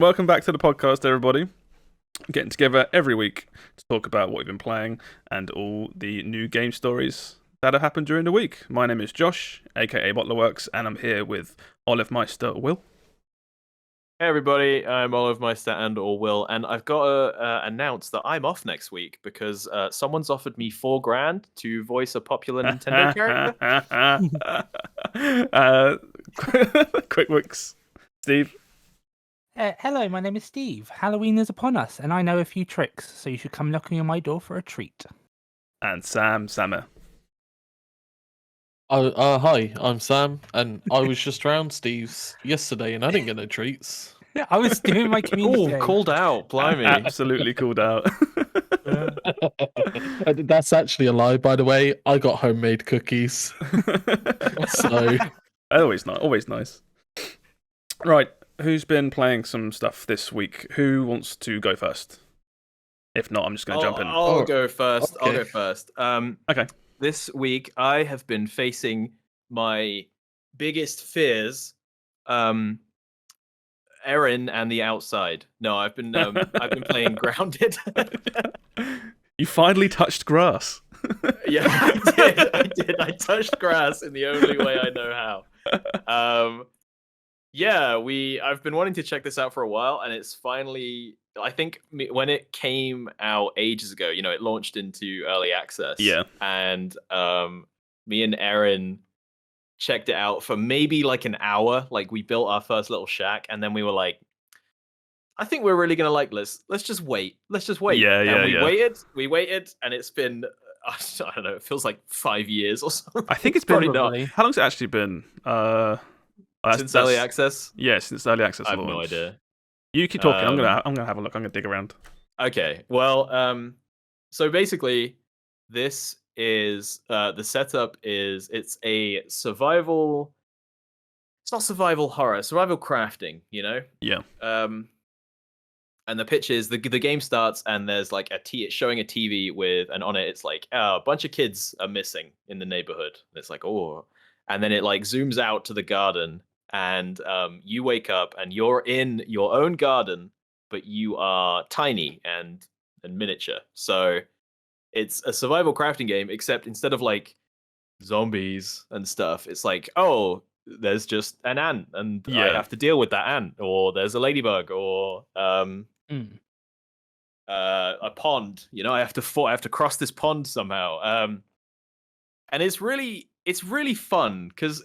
Welcome back to the podcast, everybody. Getting together every week to talk about what we've been playing and all the new game stories that have happened during the week. My name is Josh, aka BottlerWorks, and I'm here with Olive Meister Will. Hey everybody, I'm Olive Meister or Will, and I've got to announce that I'm off next week because someone's offered me $4,000 to voice a popular Nintendo character. Quikwix, Steve. Hello, my name is Steve. Halloween is upon us, and I know a few tricks, so you should come knocking on my door for a treat. And Sammeh. Hi, I'm Sam, and I was just around Steve's yesterday, and I didn't get no treats. I was doing my community. Oh, called out, blimey. Absolutely called out. That's actually a lie, by the way. I got homemade cookies. So always nice. Right, who's been playing some stuff this week? Who wants to go first? If not, I'm just going to jump in. I'll go first. Okay. I'll go first. Okay. This week, I have been facing my biggest fears, Erin and the Outside. No, I've been playing Grounded. You finally touched grass. Yeah, I did. I touched grass in the only way I know how. I've been wanting to check this out for a while, and it's finally. I think when it came out ages ago, it launched into early access. Yeah. And me and Erin checked it out for maybe like an hour. Like we built our first little shack, and then we were like, I think we're really gonna like this. Let's just wait. Yeah. We waited, and it's been I don't know. It feels like 5 years or something. I think it's been. Probably. How long's it actually been? Since early access. Yeah, since early access. I have no launch. idea. You keep talking. I'm gonna have a look. I'm gonna dig around. Okay. Well, so basically, this is the setup is it's a survival. It's not survival horror, survival crafting. Yeah. And the pitch is the game starts and there's like it's showing a TV and on it it's like a bunch of kids are missing in the neighborhood. And it's like and then it like zooms out to the garden. And you wake up and you're in your own garden, but you are tiny and miniature. So it's a survival crafting game, except instead of like zombies and stuff, it's like, there's just an ant and I have to deal with that ant, or there's a ladybug, or a pond. I have to cross this pond somehow. And it's really fun because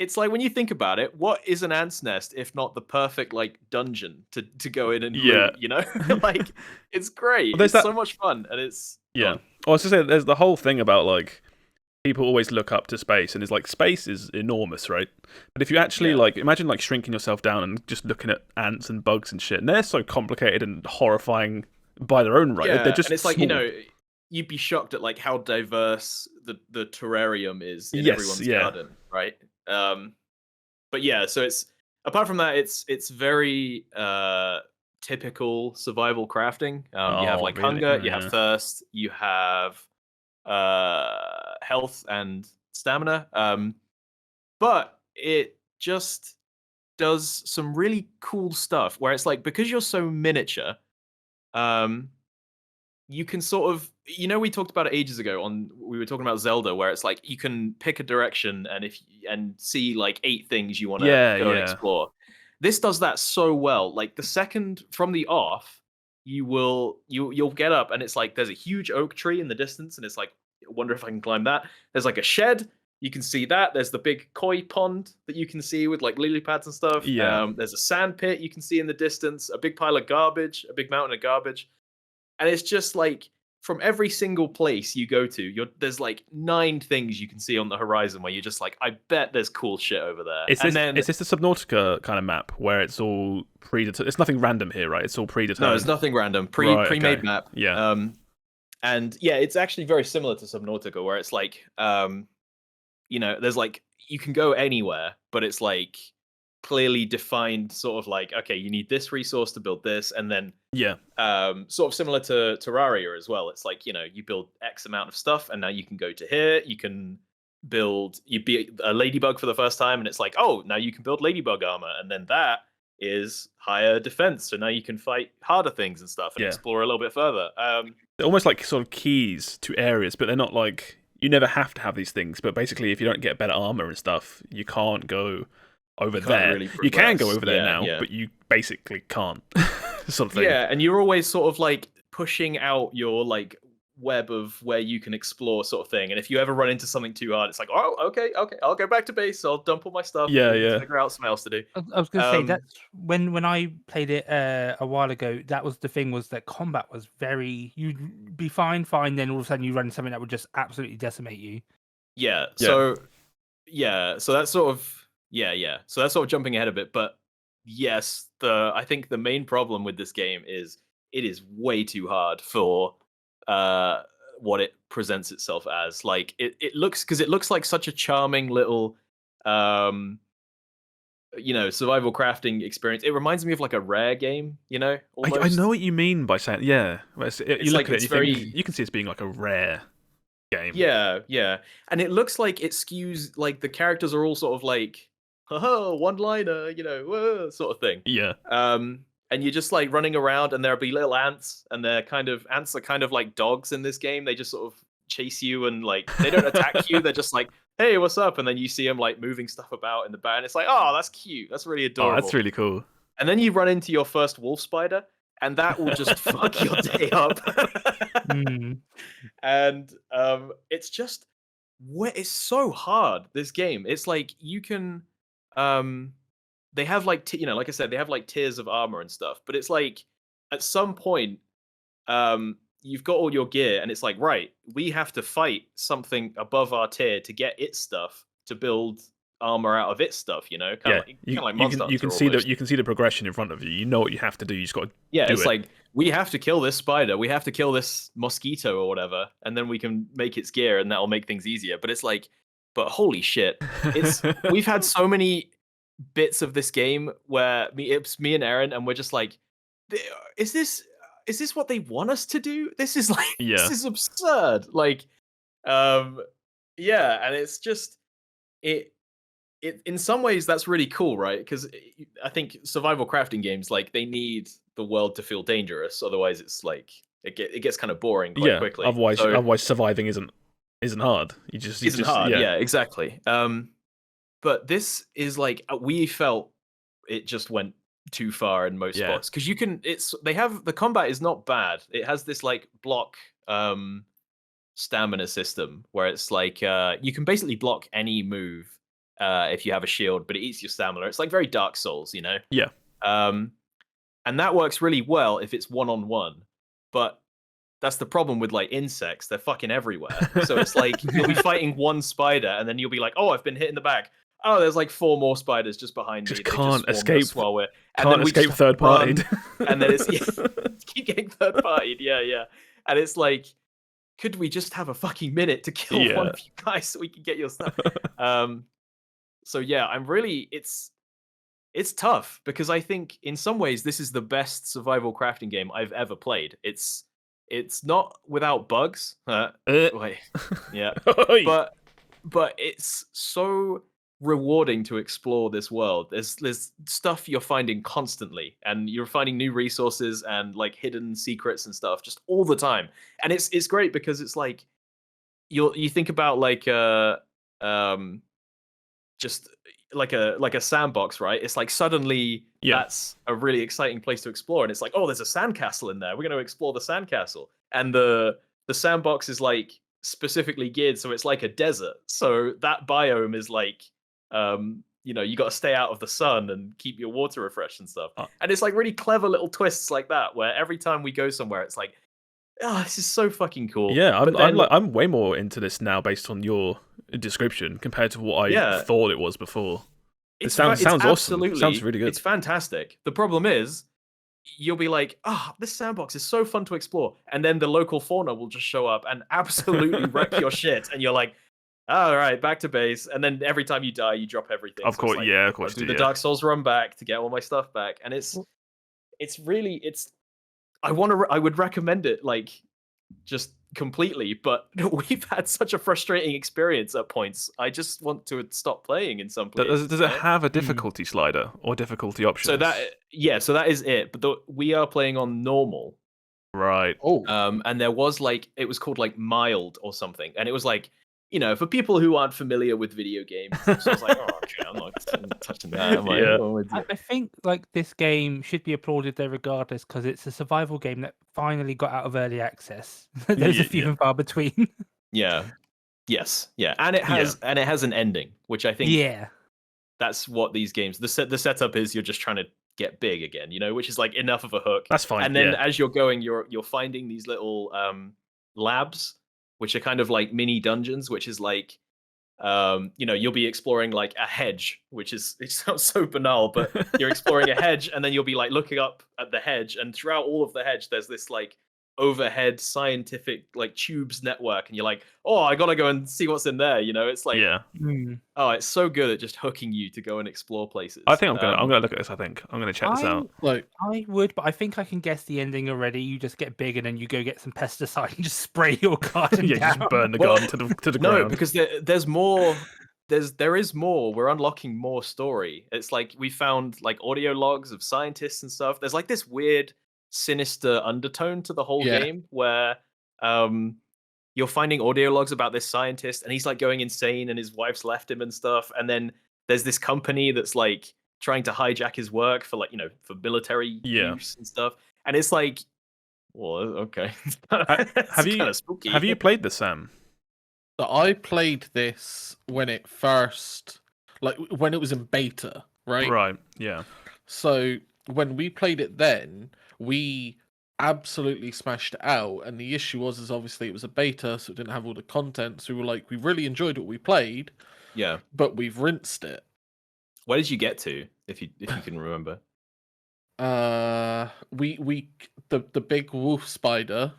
it's like when you think about it, what is an ant's nest if not the perfect like dungeon to go in and loot, like it's great. Well, it's so much fun, and it's Well, I was just saying, there's the whole thing about like people always look up to space, and it's like space is enormous, right? But if you actually like imagine like shrinking yourself down and just looking at ants and bugs and shit, and they're so complicated and horrifying by their own right. They're just and it's small. like you'd be shocked at like how diverse the terrarium is in everyone's garden, right? But yeah, so it's apart from that, it's very typical survival crafting. You have like hunger, you have thirst, you have health and stamina. But it just does some really cool stuff where it's like because you're so miniature, you can sort of, we talked about it ages ago we were talking about Zelda, where it's like you can pick a direction and see like 8 things you want to go and explore. This does that so well. Like the second from the off, you'll get up and it's like there's a huge oak tree in the distance, and it's like, I wonder if I can climb that. There's like a shed. You can see that. There's the big koi pond that you can see with like lily pads and stuff. Yeah. There's a sand pit you can see in the distance. A big pile of garbage. A big mountain of garbage. And it's just like from every single place you go to, there's like 9 things you can see on the horizon where you're just like, I bet there's cool shit over there. Is this the Subnautica kind of map where it's all predetermined? It's nothing random here, right? It's all predetermined. No, it's nothing random. Pre-made map. Yeah. And yeah, it's actually very similar to Subnautica, where it's like, there's like you can go anywhere, but it's like clearly defined sort of like, okay, you need this resource to build this, and then sort of similar to Terraria as well. It's like, you build X amount of stuff, and now you can go to here, you can you be a ladybug for the first time, and it's like, oh, now you can build ladybug armor, and then that is higher defense. So now you can fight harder things and stuff and explore a little bit further. They're almost like sort of keys to areas, but they're not like you never have to have these things. But basically, if you don't get better armor and stuff, you can't go over there. Really you can go over there now, but you basically can't. Sort of thing. Yeah, and you're always sort of like pushing out your like web of where you can explore, sort of thing. And if you ever run into something too hard, it's like, oh, okay, I'll go back to base. I'll dump all my stuff. Yeah. Figure out something else to do. I was going to say that's when I played it a while ago. That was the thing, was that combat was very. You'd be fine, then all of a sudden you run into something that would just absolutely decimate you. Yeah. So that's sort of So that's sort of jumping ahead a bit, but yes, I think the main problem with this game is it is way too hard for what it presents itself as. Like it looks like such a charming little survival crafting experience. It reminds me of like a Rare game, almost. I know what you mean by saying, you look at it, you can see it's being like a Rare game. Yeah. And it looks like it skews, like the characters are all sort of like, one-liner, sort of thing. Yeah. And you're just like running around, and there'll be little ants, and ants are kind of like dogs in this game. They just sort of chase you, and like they don't attack you. They're just like, hey, what's up? And then you see them like moving stuff about in the back, and it's like, oh, that's cute. That's really adorable. Oh, that's really cool. And then you run into your first wolf spider, and that will just fuck your day up. And it's just, it's so hard, this game. It's like you can they have like like I said, they have like tiers of armor and stuff, but it's like at some point you've got all your gear, and it's like, right, we have to fight something above our tier to get its stuff to build armor out of its stuff, you can see the progression in front of you. You know what you have to do. You just got to it's like, we have to kill this spider, we have to kill this mosquito or whatever, and then we can make its gear, and that'll make things easier. But it's like, but holy shit, we've had so many bits of this game where it's me and Aaron, and we're just like, is this what they want us to do? This is like, this is absurd. Like, and it's just it in some ways that's really cool, right? Because I think survival crafting games, like, they need the world to feel dangerous, otherwise it's like it gets kind of boring quite quickly. Otherwise surviving isn't hard. Isn't hard. Yeah, exactly. But this is like, we felt it just went too far in most spots, because the combat is not bad. It has this like block stamina system where it's like you can basically block any move if you have a shield, but it eats your stamina. It's like very Dark Souls, Yeah. And that works really well if it's one-on-one, but that's the problem with like insects. They're fucking everywhere. So it's like you'll be fighting one spider, and then you'll be like, oh, I've been hit in the back. Oh, there's like 4 more spiders just behind me. Can't escape third party. And then it's keep getting third partied. Yeah. And it's like, could we just have a fucking minute to kill one of you guys so we can get your stuff? So yeah, it's tough, because I think in some ways this is the best survival crafting game I've ever played. It's not without bugs. Wait, yeah, but it's so rewarding to explore this world. There's stuff you're finding constantly, and you're finding new resources and like hidden secrets and stuff just all the time. And it's great, because it's like you think about like just like a sandbox, right? It's like suddenly that's a really exciting place to explore, and it's like, oh, there's a sandcastle in there. We're going to explore the sandcastle, and the sandbox is like specifically geared so it's like a desert. So that biome is like, you got to stay out of the sun and keep your water refreshed and stuff. And it's like really clever little twists like that, where every time we go somewhere, it's like, oh, this is so fucking cool. Yeah, I'm way more into this now based on your description compared to what I thought it was before. It sounds awesome. It sounds really good. It's fantastic. The problem is, you'll be like, this sandbox is so fun to explore, and then the local fauna will just show up and absolutely wreck your shit, and you're like, all right, back to base. And then every time you die, you drop everything. Of course, of course. Do the Dark Souls run back to get all my stuff back, and I would recommend it. Like, just completely, but we've had such a frustrating experience at points. I just want to stop playing in some places. Does it have a difficulty slider or difficulty options? So that is it. But we are playing on normal. Right. Oh, And there was it was called mild or something, and it was for people who aren't familiar with video games. So I was like, oh, okay, I'm not touching that. Yeah. I think this game should be applauded there regardless because it's a survival game that finally got out of early access. There's a few and far between. Yeah. Yes. Yeah. And it has an ending, which I think that's what these games. The setup is you're just trying to get big again, which is enough of a hook. That's fine. And then as you're going, you're finding these little labs, which are kind of like mini dungeons, which is you'll be exploring a hedge, which is, it sounds so banal, but you're exploring a hedge, and then you'll be looking up at the hedge, and throughout all of the hedge, there's this overhead scientific tubes network, and you're oh, I gotta go and see what's in there. It's oh, it's so good at just hooking you to go and explore places. I think I'm gonna look at this. I think I'm gonna check this out. I would, but I think I can guess the ending already. You just get big, and then you go get some pesticide and just spray your garden down. Just burn the garden to the ground. No, because there's more. There is more. We're unlocking more story. It's we found audio logs of scientists and stuff. There's this weird sinister undertone to the whole game where you're finding audio logs about this scientist, and he's going insane, and his wife's left him and stuff, and then there's this company that's trying to hijack his work for for military use and stuff, and it's well, okay. Have you played this, Sam? So I played this when it first, when it was in beta, right? Right, yeah. So when we played it then, we absolutely smashed it out, and the issue was obviously it was a beta, so it didn't have all the content. So we were we really enjoyed what we played, but we've rinsed it. Where did you get to, if you can remember? The big wolf spider.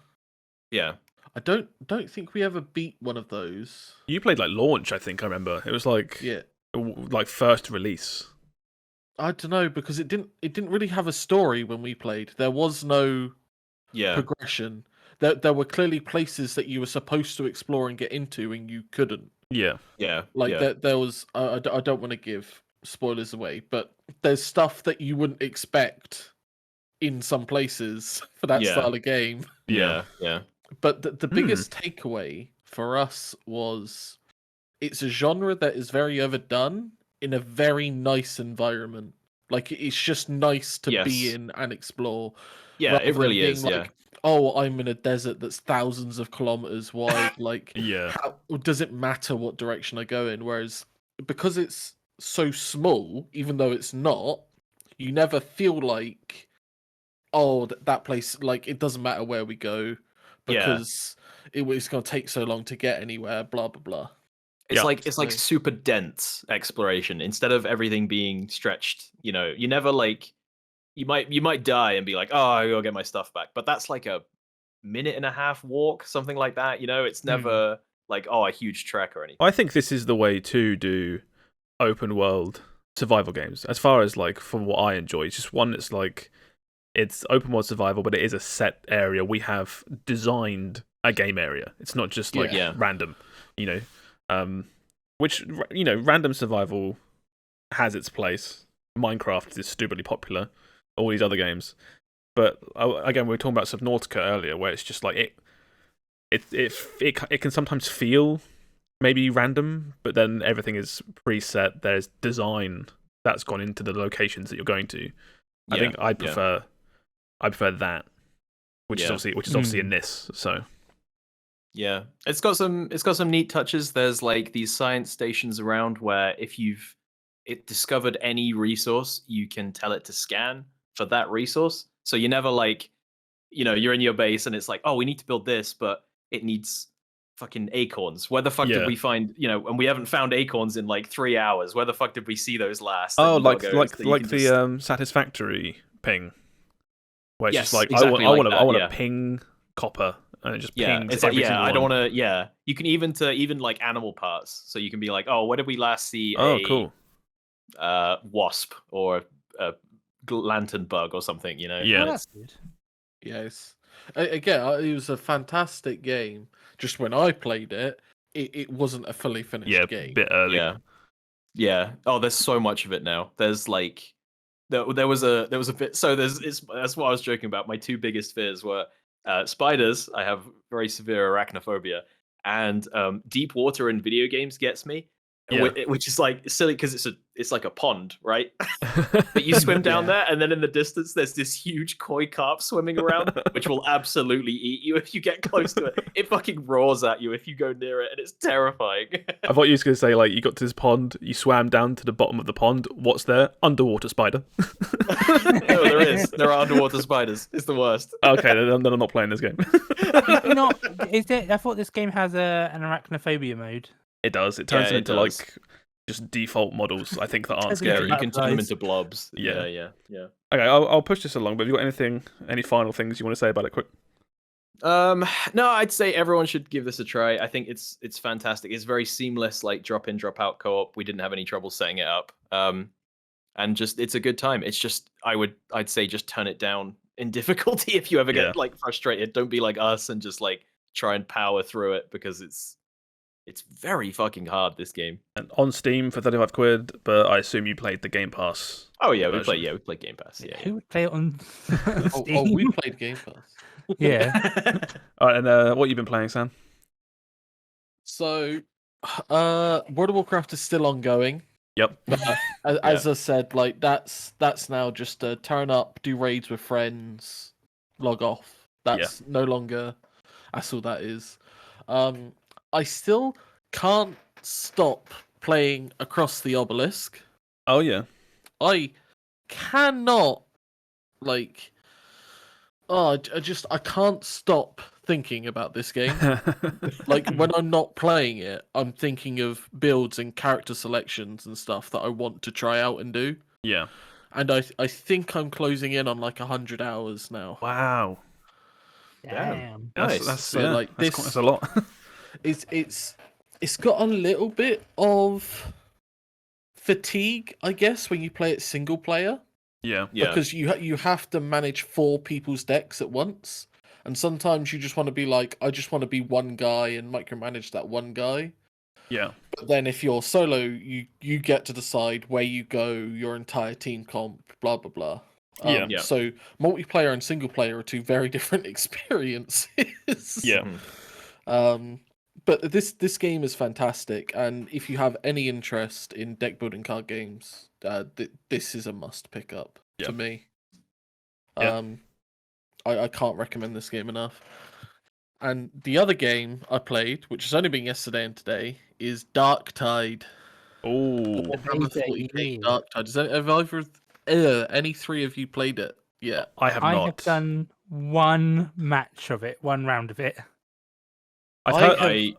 Yeah. I don't think we ever beat one of those. You played launch, I think I remember. It was first release. I don't know, because it didn't really have a story when we played. There was no progression. There were clearly places that you were supposed to explore and get into, and you couldn't. Yeah. There was. I don't want to give spoilers away, but there's stuff that you wouldn't expect in some places for that style of game. Yeah. But the biggest takeaway for us was it's a genre that is very overdone in a very nice environment. It's just nice to be in and explore. Yeah, it really is. Oh, I'm in a desert that's thousands of kilometers wide. How does it matter what direction I go in? Whereas because it's so small, even though it's not, you never feel that place, it doesn't matter where we go because it's going to take so long to get anywhere, blah, blah, blah. It's super dense exploration instead of everything being stretched. You never you might die and be oh, I gotta get my stuff back, but that's a minute and a half walk, something like that. It's never a huge trek or anything. I think this is the way to do open world survival games. As far as from what I enjoy, it's just one that's it's open world survival, but it is a set area. We have designed a game area. It's not just random, which random survival has its place. Minecraft is stupidly popular. All these other games, but again, we were talking about Subnautica earlier, where it's just it can sometimes feel maybe random, but then everything is preset. There's design that's gone into the locations that you're going to. I think I prefer that, which is obviously in this. So yeah, it's got some neat touches. There's these science stations around where if you've discovered any resource, you can tell it to scan for that resource. So you never you're in your base and it's oh, we need to build this, but it needs fucking acorns. Where the fuck did we find, and we haven't found acorns in 3 hours. Where the fuck did we see those last? Oh, the Satisfactory ping, where it's just exactly I want to ping copper, and it just pings. It's I don't want to. You can even animal parts. So you can be oh, where did we last see cool. Wasp or a lantern bug or something? Yeah, that's good. Yes. Again, it was a fantastic game. Just when I played it, it wasn't a fully finished Yeah, game. bit early. Yeah. Oh, there's so much of it now. There's like there was a bit. So that's what I was joking about. My two biggest fears were spiders. I have very severe arachnophobia, and deep water in video games gets me. Yeah. Which is like silly because it's like a pond, right? But you swim down there, and then in the distance, there's this huge koi carp swimming around, which will absolutely eat you if you get close to it. It fucking roars at you if you go near it, and it's terrifying. I thought you was going to say, like, you got to this pond, you swam down to the bottom of the pond. What's there? Underwater spider. No, there is. There are underwater spiders. It's the worst. Okay, then I'm not playing this game. Is it? I thought this game has an arachnophobia mode. It does. It turns Yeah, them it into, does. like, just default models, I think, that aren't Yeah, Yeah, scary. you can turn them Nice. into blobs. Yeah. Yeah. Okay, I'll push this along, but have you got any final things you want to say about it quick? No, I'd say everyone should give this a try. I think it's fantastic. It's very seamless, like drop in, drop out co-op. We didn't have any trouble setting it up. And just it's a good time. It's just I'd say just turn it down in difficulty if you ever get like frustrated. Don't be like us and just like try and power through it because it's very fucking hard, this game. And on Steam for 35 quid, but I assume you played the Game Pass. Oh yeah, we version. play Game Pass. Yeah. Who would play it on Steam? Oh, we played Game Pass. Yeah. All right, and what you been playing, Sam? So, World of Warcraft is still ongoing. Yep. As I said, like that's now just turn up, do raids with friends, log off. That's no longer. That's all that is. I still can't stop playing Across the Obelisk. Oh yeah. I cannot like. Oh, I can't stop thinking about this game. Like when I'm not playing it, I'm thinking of builds and character selections and stuff that I want to try out and do. Yeah. And I think I'm closing in on like 100 hours now. Wow. Damn. Nice. That's So, yeah, like, that's a lot. It's got a little bit of fatigue, I guess, when you play it single player. Yeah. Because you have to manage 4 people's decks at once. And sometimes you just want to be like, I just want to be one guy and micromanage that one guy. Yeah. But then if you're solo, you get to decide where you go, your entire team comp, blah, blah, blah. Yeah. So multiplayer and single player are 2 very different experiences. Yeah. But this game is fantastic. And if you have any interest in deck building card games, this is a must pick up to me. Yeah. I can't recommend this game enough. And the other game I played, which has only been yesterday and today, is Darktide. Oh. Darktide. Have any 3 of you played it? Yeah. I have not. I have done one match of it, one round of it. I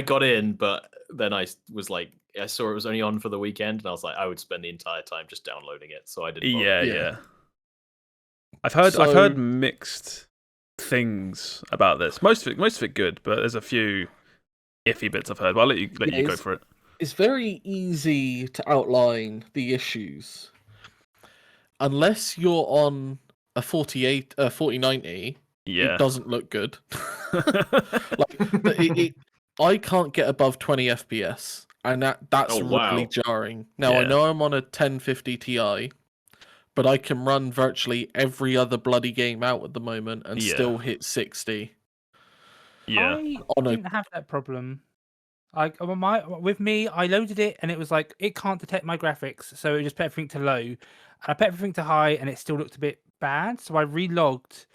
got in, but then I was like, I saw it was only on for the weekend, and I was like, I would spend the entire time just downloading it, so I didn't. bother. Yeah. I've heard mixed things about this. Most of it good, but there's a few iffy bits I've heard. But I'll let you go for it. It's very easy to outline the issues. Unless you're on a 4090, it doesn't look good. I can't get above 20 FPS, and that's really jarring. Now I know I'm on a 1050 Ti, but I can run virtually every other bloody game out at the moment and still hit 60. Yeah. I didn't have that problem. With me, I loaded it and it was like it can't detect my graphics, so it just put everything to low. And I put everything to high, and it still looked a bit bad. So I relogged,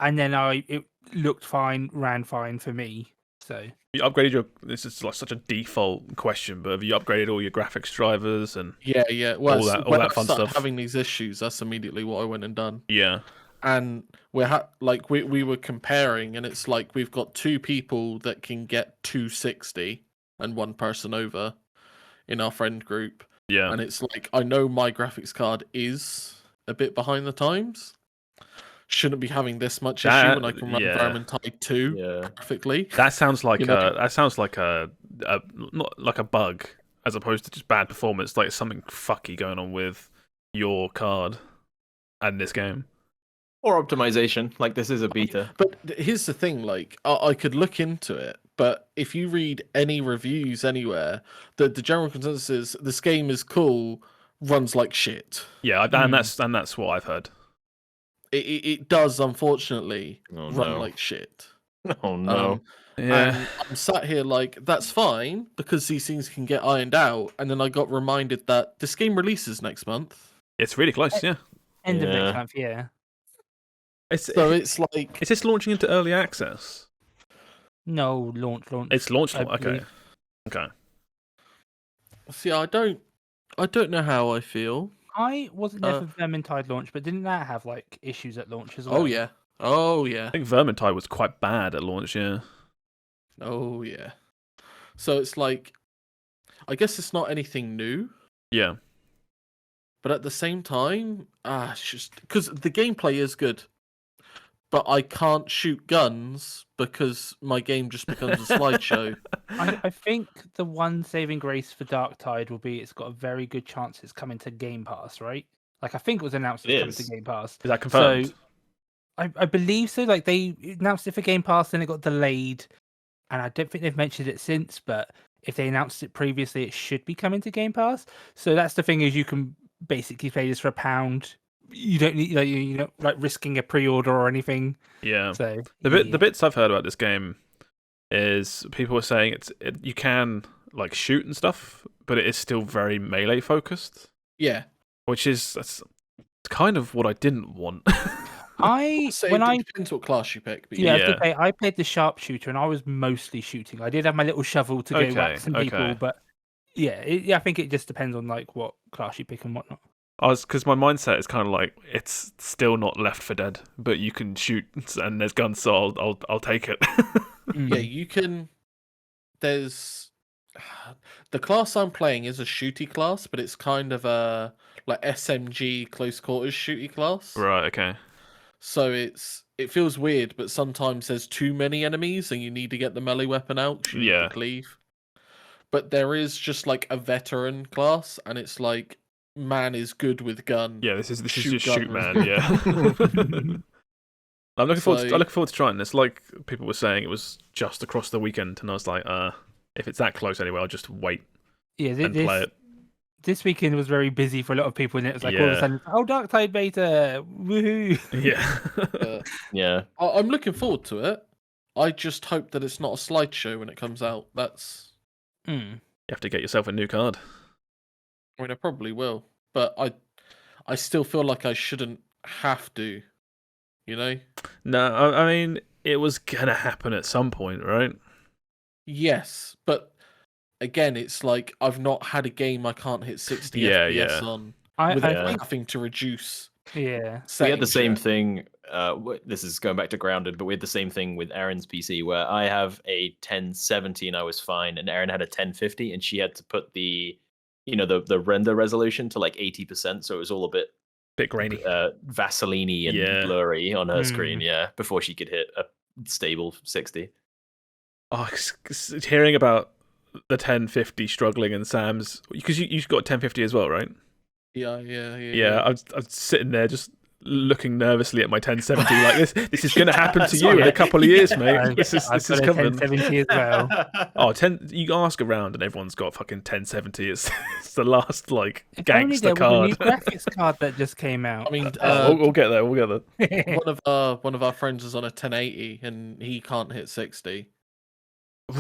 and then it looked fine, ran fine for me. So you upgraded this is like such a default question, but have you upgraded all your graphics drivers and well, all that fun stuff? Having these issues, that's immediately what I went and done. Yeah. And we were comparing, and it's like we've got 2 people that can get 260 and 1 person over in our friend group. Yeah. And it's like, I know my graphics card is a bit behind the times. Shouldn't be having this much issue when I can run Vermintide 2 perfectly. That sounds like not like a bug as opposed to just bad performance. Like something fucky going on with your card and this game. Or optimization, like this is a beta. But here's the thing, like I could look into it, but if you read any reviews anywhere, the general consensus is this game is cool, runs like shit. Yeah, and that's what I've heard. It does unfortunately Oh, run no. like shit. Oh no. Yeah, And I'm sat here like that's fine because these things can get ironed out, and then I got reminded that this game releases next month. it's really close. Yeah, End of Yeah. next month, yeah. So it's like is this launching into early access? No, launch. It's launched. I Okay, believe. okay. see, I don't know how I feel. I wasn't there for Vermintide launch, but didn't that have like issues at launch as well? Oh yeah. I think Vermintide was quite bad at launch. Yeah. Oh yeah. So it's like, I guess it's not anything new, Yeah. but at the same time, it's just because the gameplay is good, but I can't shoot guns because my game just becomes a slideshow. I think the one saving grace for Darktide will be it's got a very good chance it's coming to Game Pass, right? Like I think it was announced it's coming to Game Pass. Is that confirmed? So I believe so. Like they announced it for Game Pass, then it got delayed, and I don't think they've mentioned it since. But if they announced it previously, it should be coming to Game Pass. So that's the thing, is you can basically play this for £1. You don't need like risking a pre-order or anything. Yeah. So The bits I've heard about this game is people are saying you can like shoot and stuff, but it is still very melee focused. Yeah. Which is that's kind of what I didn't want. So it depends what class you pick. But Yeah. I played the sharpshooter and I was mostly shooting. I did have my little shovel to go whack some people, but I think it just depends on like what class you pick and whatnot. Because my mindset is kind of like it's still not Left 4 Dead, but you can shoot and there's guns, so I'll take it. Yeah, you can. There's the class I'm playing is a shooty class, but it's kind of a like SMG close quarters shooty class. Right. Okay. So it feels weird, but sometimes there's too many enemies and you need to get the melee weapon out. 'Cause you need to cleave. But there is just like a veteran class, and it's like man is good with gun. Yeah. This is just Shoot shoot gun. man. Yeah. I'm looking forward to trying this. Like people were saying, it was just across the weekend, and I was like, if it's that close anyway, I'll just wait and play it. This weekend was very busy for a lot of people, and it was like all of a sudden, Darktide beta, woohoo! Yeah. Yeah. I'm looking forward to it. I just hope that it's not a slideshow when it comes out. That's. You have to get yourself a new card. I mean, I probably will, but I still feel like I shouldn't have to. You know? No, I mean it was gonna happen at some point, right? Yes, but again, it's like I've not had a game I can't hit 60 FPS on without having to reduce. Yeah, we had the same thing. This is going back to Grounded, but we had the same thing with Erin's PC, where I have a 1070 and I was fine, and Erin had a 1050, and she had to put the render resolution to like 80%, so it was all a bit grainy, Vaseline-y and blurry on her screen. Yeah, before she could hit a stable 60. Oh, hearing about the 1050 struggling and Sam's, because you've got 1050 as well, right? Yeah. I was sitting there just looking nervously at my 1070, like this is going to happen to you in a couple of years, mate. This is coming. 1070 as well. You ask around and everyone's got fucking 1070. It's the last like If gangster only there was a new card. graphics card that just came out. I mean, we'll get there. We'll get there. one of our friends is on a 1080 and he can't hit 60.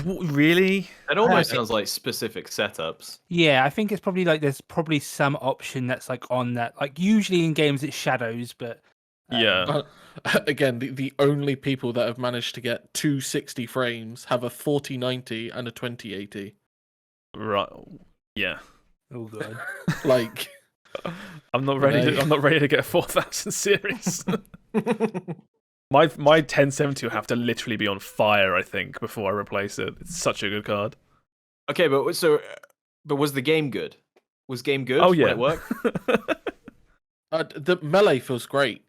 Really? It almost sounds like specific setups. Yeah, I think it's probably like there's probably some option that's like on that. Like usually in games it's shadows, but again, the only people that have managed to get 260 frames have a 4090 and a 2080. Right. Yeah. Oh god. Like I'm not ready. I'm not ready to get a 4000 series. My 1070 will have to literally be on fire, I think, before I replace it. It's such a good card. Okay, but was the game good? Was game good? Oh yeah, when it worked. The melee feels great.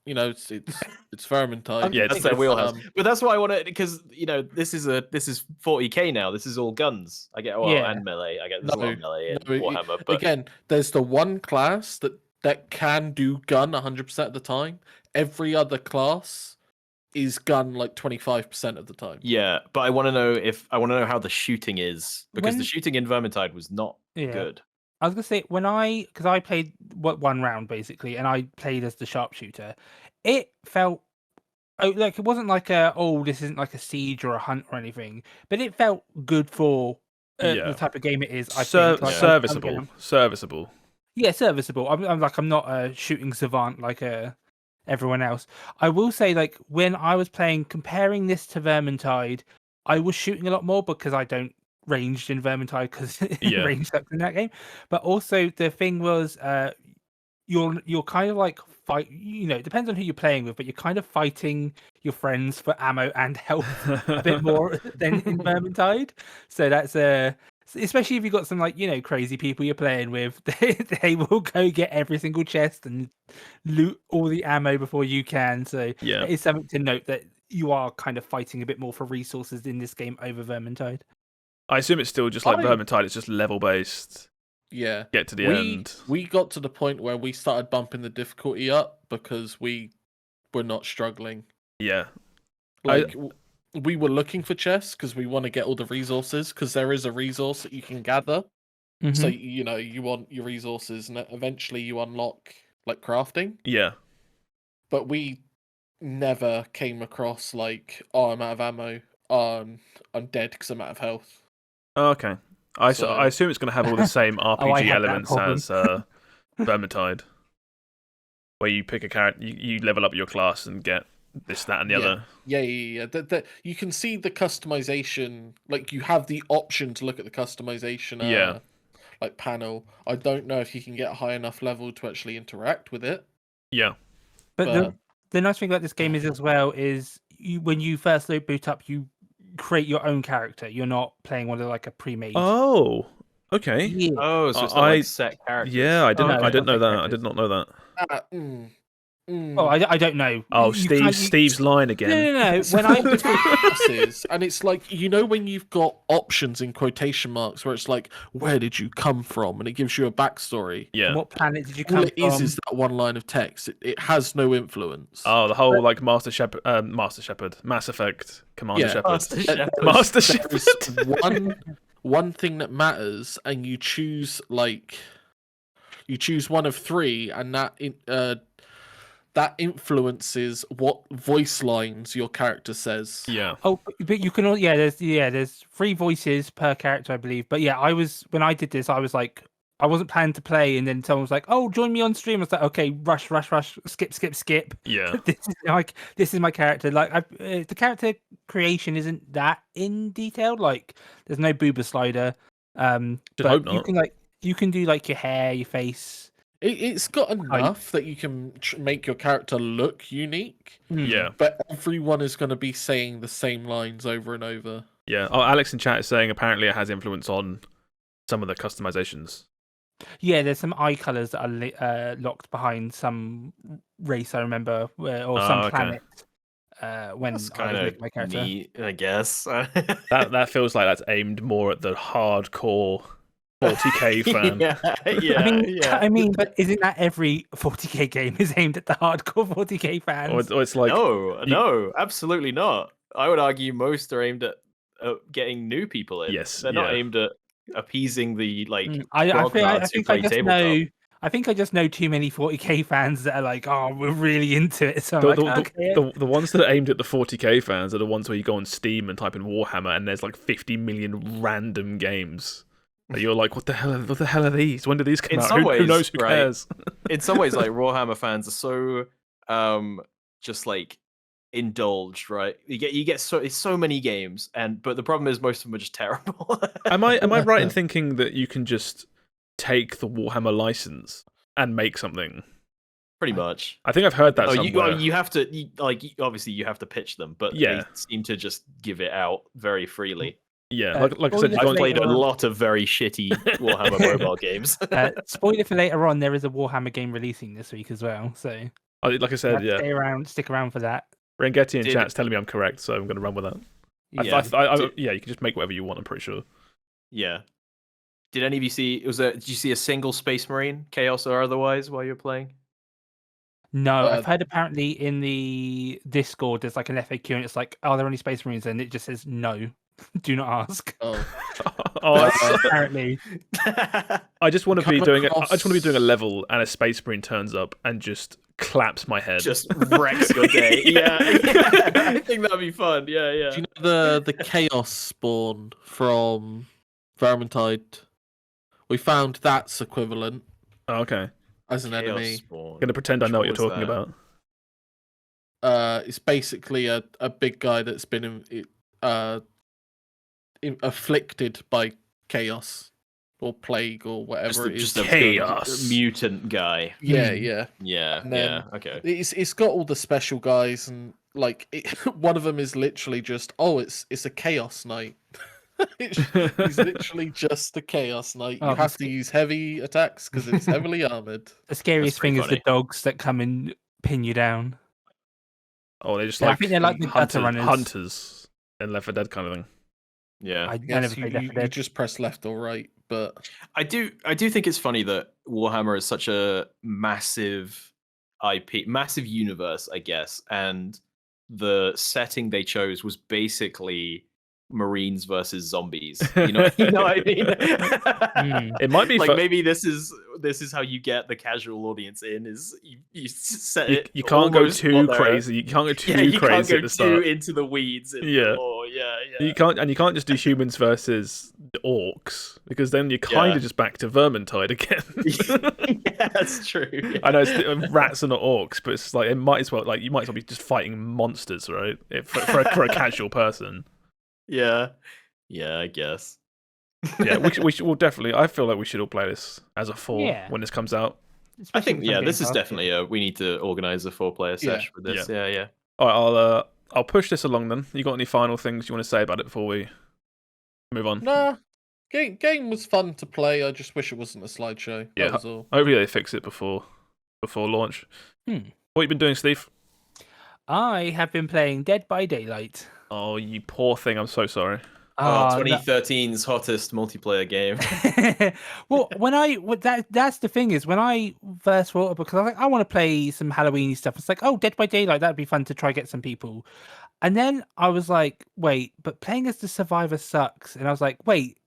You know, it's Vermintide. Yeah, that's their wheelhouse. But that's why I want to, because this is 40k now. This is all guns. I get and melee. I get there's a lot of melee in Warhammer. But again, there's the one class that that can do gun 100% of the time. Every other class is gun like 25% of the time. Yeah, but I want to know how the shooting is, because the shooting in Vermintide was not good. I was gonna say because I played one round basically, and I played as the sharpshooter. It felt like it wasn't like this isn't like a siege or a hunt or anything, but it felt good for the type of game it is. I think serviceable. Yeah, serviceable. I'm not a shooting savant like everyone else. I will say, like, when I was playing, comparing this to Vermintide, I was shooting a lot more because I don't ranged in Vermintide because range sucks in that game. But also the thing was, you're kind of like fight. It depends on who you're playing with, but you're kind of fighting your friends for ammo and health a bit more than in Vermintide. So that's especially if you've got some crazy people you're playing with, they will go get every single chest and loot all the ammo before you can. So it is something to note that you are kind of fighting a bit more for resources in this game over Vermintide. I assume it's still just like Vermintide, it's just level based. Yeah. Get to the end. We got to the point where we started bumping the difficulty up because we were not struggling. Yeah. We were looking for chests because we want to get all the resources, because there is a resource that you can gather. Mm-hmm. So, you want your resources, and eventually you unlock like crafting. Yeah. But we never came across like, I'm out of ammo. I'm dead because I'm out of health. Oh, okay. I assume it's going to have all the same RPG elements as Vermintide, where you pick a character, you level up your class and get this, that, and the other. Yeah. You can see the customization. Like, you have the option to look at the customization. Like panel. I don't know if you can get a high enough level to actually interact with it. Yeah. But the nice thing about this game is, as well, is when you first boot up, you create your own character. You're not playing one of like a pre-made. Oh, okay. Yeah. Oh, so it's not like set characters. Yeah, I didn't know that. I did not know that. Oh, I don't know. Oh, Steve's line again. No. When I classes, and it's like, when you've got options in quotation marks where it's like, where did you come from, and it gives you a backstory. Yeah. And what planet did you come from? All it is that one line of text. It has no influence. Oh, the whole like Mass Effect, Commander Shepard. Master Shepard. One thing that matters, and you choose one of three, and that influences what voice lines your character says. Yeah. Oh, but you can there's 3 voices per character, I believe. But yeah, when I did this, I was like, I wasn't planning to play, and then someone was like, "Oh, join me on stream." I was like, "Okay, rush, skip." Yeah. This is my character. Like, the character creation isn't that in detail. Like, there's no booba slider. Hope not. You can do like your hair, your face. It's got enough that you can make your character look unique. Yeah. But everyone is going to be saying the same lines over and over. Yeah. Oh, Alex in chat is saying apparently it has influence on some of the customizations. Yeah, there's some eye colors that are locked behind some race, I remember, or some planet. When that's I was making my character, neat, I guess. that feels like that's aimed more at the hardcore 40k fan. I mean, but isn't that every 40k game is aimed at the hardcore 40k fans? Or it's like no, absolutely not. I would argue most are aimed at getting new people in. Yes, they're not aimed at appeasing the I think I just know too many 40k fans that are like, oh, we're really into it. So the ones that are aimed at the 40k fans are the ones where you go on Steam and type in Warhammer, and there's like 50 million random games. And you're like, what the hell are these? When do these come out? Who knows? Who cares? In some ways, like, Warhammer fans are so just like indulged, right? You get so many games, but the problem is most of them are just terrible. Am I right in thinking that you can just take the Warhammer license and make something? Pretty much. I think I've heard that somewhere. You have to obviously you have to pitch them, but they seem to just give it out very freely. Yeah, like I said, I've played a lot of very shitty Warhammer mobile games. Spoiler for later on, there is a Warhammer game releasing this week as well. So, like I said, stick around for that. Rengetti in chat's telling me I'm correct, so I'm going to run with that. You can just make whatever you want. I'm pretty sure. Yeah. Did any of you see? Did you see a single Space Marine, Chaos or otherwise, while you're playing? No, I've heard apparently in the Discord there's like an FAQ and it's like, are there any Space Marines? And it just says no, do not ask. Oh, Apparently, I just want to be doing across... I just want to be doing a level and a Space Marine turns up and just claps my head. Just wrecks your day. yeah. I think that'd be fun. Yeah. Do you know the Chaos spawn from Vermintide? We found that's equivalent Oh, okay. as an enemy. I'm gonna pretend I know what you're talking about. It's basically a big guy that's been afflicted by chaos or plague or whatever it is. Just a chaos mutant guy. Yeah. Okay. It's got all the special guys and like one of them is literally just it's a chaos knight. He's literally just a chaos knight. You have to use heavy attacks because it's heavily armored. The scariest thing is the dogs that come and pin you down. Oh, they just I think they're like the gutter runners. Hunters in Left 4 Dead kind of thing. Yeah, I never played Left 4 Dead. You just press left or right, but I do think it's funny that Warhammer is such a massive IP, massive universe, I guess, and the setting they chose was basically Marines versus zombies. You know what I mean? It might be like maybe this is how you get the casual audience in. Is you set it? You can't go too crazy. You can't go too crazy at the start. Too into the weeds. Yeah. You can't just do humans versus orcs because then you're kind of just back to Vermintide again. Yeah, that's true. Yeah. I know rats are not orcs, but it's like you might as well be just fighting monsters, right? For a casual person. Yeah, I guess. Yeah, we'll definitely. I feel like we should all play this as a 4 when this comes out. I think this is definitely we need to organize a 4-player sesh with this. Yeah. All right, I'll push this along then. You got any final things you want to say about it before we move on? Nah, game was fun to play. I just wish it wasn't a slideshow. That was all. Hopefully they fix it before launch. What have you been doing, Steve? I have been playing Dead by Daylight. Oh, you poor thing! I'm so sorry. 2013's hottest multiplayer game. Well, that's the thing is when I first thought of it, because I was like, I want to play some Halloweeny stuff. It's like, oh, Dead by Daylight, that'd be fun to try get some people. And then I was like, wait, but playing as the survivor sucks. And I was like, wait,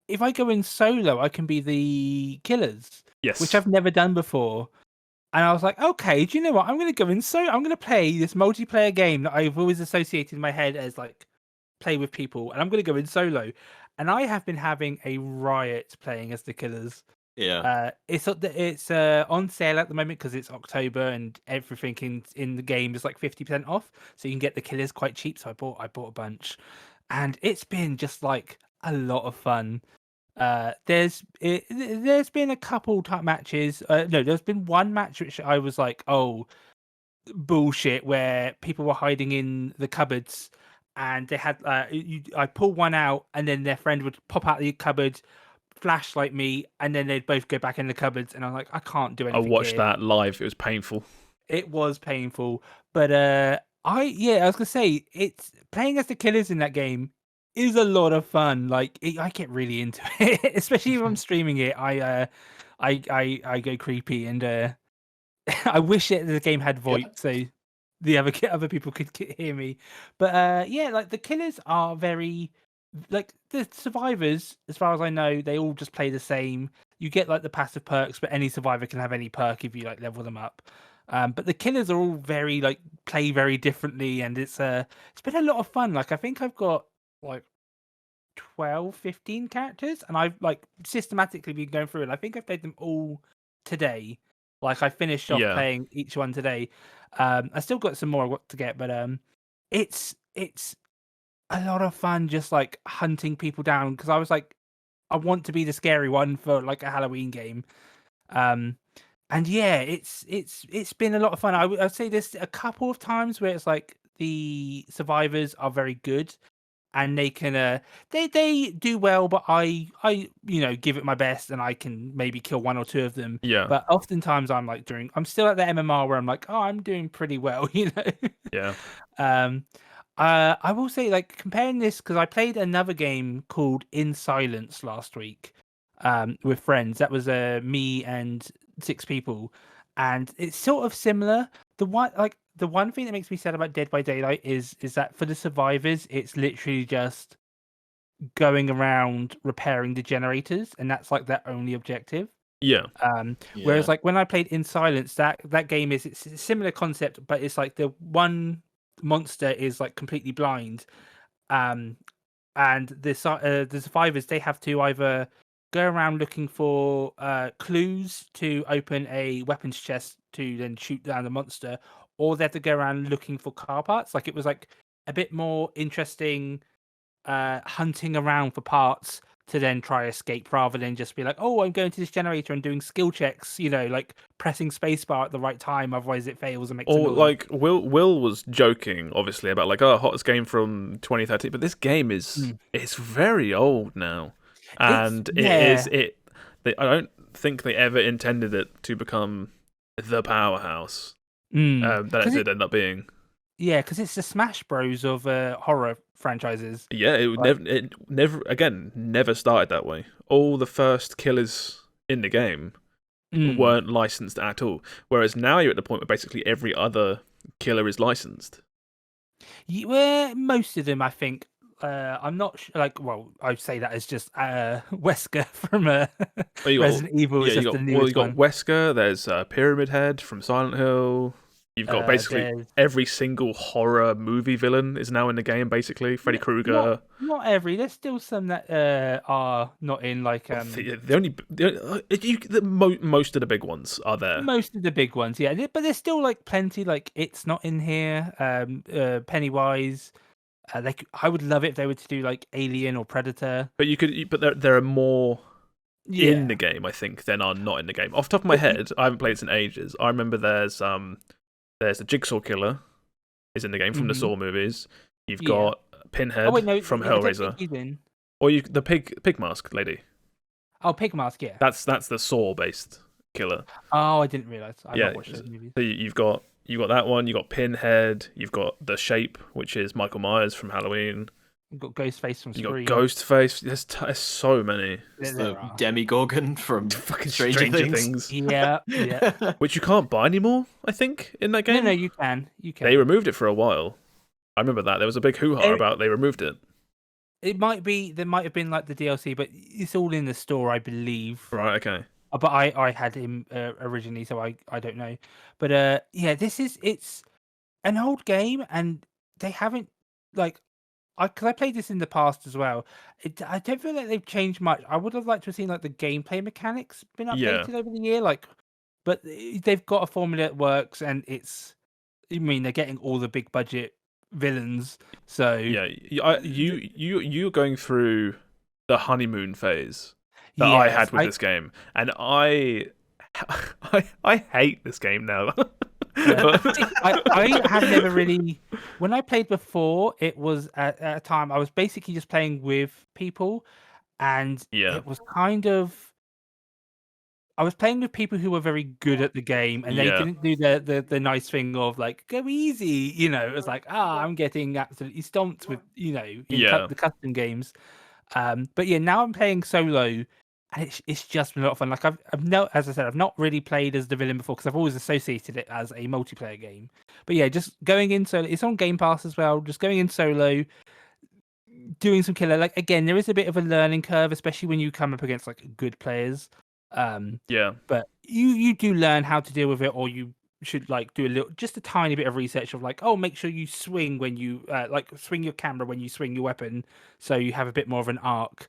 if I go in solo, I can be the killers. Yes, which I've never done before. And I was like, okay, do you know what? I'm going to go in solo. I'm going to play this multiplayer game that I've always associated in my head as like play with people, and I'm going to go in solo. And I have been having a riot playing as the killers. Yeah. It's on sale at the moment because it's October and everything in the game is like 50% off, so you can get the killers quite cheap. So I bought a bunch, and it's been just like a lot of fun. There's been a couple type matches. No, there's been one match which I was like, oh, bullshit, where people were hiding in the cupboards, and they had I pull one out, and then their friend would pop out the cupboard, flashlight me, and then they'd both go back in the cupboards, and I'm like, I can't do anything. I watched that live. It was painful. It was painful, but I was gonna say it's playing as the killers in that game is a lot of fun. Like I get really into it, especially if I'm streaming it. I go creepy, and I wish the game had VoIP so the other people could hear me. But like the killers are very like the survivors. As far as I know, they all just play the same. You get like the passive perks, but any survivor can have any perk if you like level them up. But the killers are all very like play very differently, and it's been a lot of fun. Like I think I've got like 12-15 characters, and I've like systematically been going through it. I think I've played them all today. Like I finished off playing each one today. I still got some more to get, but it's a lot of fun just like hunting people down, because I was like, I want to be the scary one for like a Halloween game. And yeah, it's been a lot of fun. I'd say there's a couple of times where it's like the survivors are very good, and they can they do well, but I give it my best, and I can maybe kill one or two of them. Yeah. But oftentimes I'm still at the MMR where I'm like, oh, I'm doing pretty well, Yeah. I will say, like, comparing this, because I played another game called In Silence last week, with friends. That was me and 6 people, and it's sort of similar. The one thing that makes me sad about Dead by Daylight is that for the survivors, it's literally just going around repairing the generators, and that's like their only objective. Yeah. Whereas like when I played In Silence, that game it's a similar concept, but it's like the one monster is like completely blind, and the survivors, they have to either go around looking for clues to open a weapons chest to then shoot down the monster, or they have to go around looking for car parts. Like it was like a bit more interesting hunting around for parts to then try escape, rather than just be like, oh, I'm going to this generator and doing skill checks, like pressing spacebar at the right time, otherwise it fails and makes a Or noise. like Will was joking, obviously, about like, hottest game from 2013, but this game is it's very old now, and I don't think they ever intended it to become the powerhouse that it did end up being. Yeah, because it's the Smash Bros of horror franchises. Yeah, it never started that way. All the first killers in the game weren't licensed at all. Whereas now you're at the point where basically every other killer is licensed. Well, most of them, I think. I'm not well, I say that as just Wesker from Resident Evil. Yeah, you got Wesker. There's Pyramid Head from Silent Hill. You've got basically every single horror movie villain is now in the game. Basically, Freddy Krueger. Not every. There's still some that are not in. Like most of the big ones are there. Most of the big ones, yeah. But there's still like plenty. Like It's not in here. Pennywise. I would love it if they were to do like Alien or Predator. But there are more in the game, I think, than are not in the game. Off the top of my head, I haven't played it in ages. I remember there's the Jigsaw Killer is in the game from the Saw movies. You've got Pinhead from Hellraiser. Or the pig mask lady. Oh, Pig Mask, yeah. That's the Saw-based killer. Oh, I didn't realise. I've not watched those movies. So you've got that one, you've got Pinhead, you've got The Shape, which is Michael Myers from Halloween. You've got Ghostface from Scream. You've got Ghostface. There's so many. It's the Demogorgon from fucking Stranger Things. Yeah. Which you can't buy anymore, I think, in that game. No, you can. They removed it for a while. I remember that. There was a big hoo-ha about they removed it. There might have been like the DLC, but it's all in the store, I believe. Right, okay. But I had him originally, so I don't know. But it's an old game, and they haven't because I played this in the past as well. I don't feel like they've changed much. I would have liked to have seen like the gameplay mechanics been updated over the year, but they've got a formula that works, and they're getting all the big budget villains. So you're going through the honeymoon phase that I had with this game, and I hate this game now. I have never really. When I played before, it was at a time I was basically just playing with people, and it was kind of. I was playing with people who were very good at the game, and they didn't do the nice thing of like go easy. It was like I'm getting absolutely stomped with the custom games. But now I'm playing solo. And it's just been a lot of fun. Like as I said, I've not really played as the villain before because I've always associated it as a multiplayer game. But just going in solo. It's on Game Pass as well. Just going in solo, doing some killer. Like again, there is a bit of a learning curve, especially when you come up against like good players. But you do learn how to deal with it, or you should do just a tiny bit of research of make sure you swing when you swing your camera when you swing your weapon, so you have a bit more of an arc.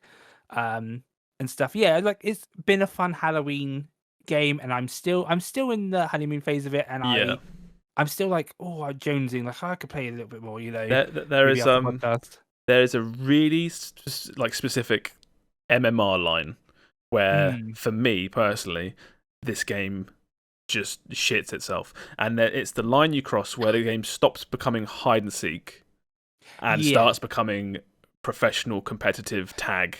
And stuff. It's been a fun Halloween game, and I'm still in the honeymoon phase of it, and I'm still I'm jonesing. I could play a little bit more. There is a really specific MMR line where, for me personally, this game just shits itself, and it's the line you cross where the game stops becoming hide and seek and starts becoming professional competitive tag.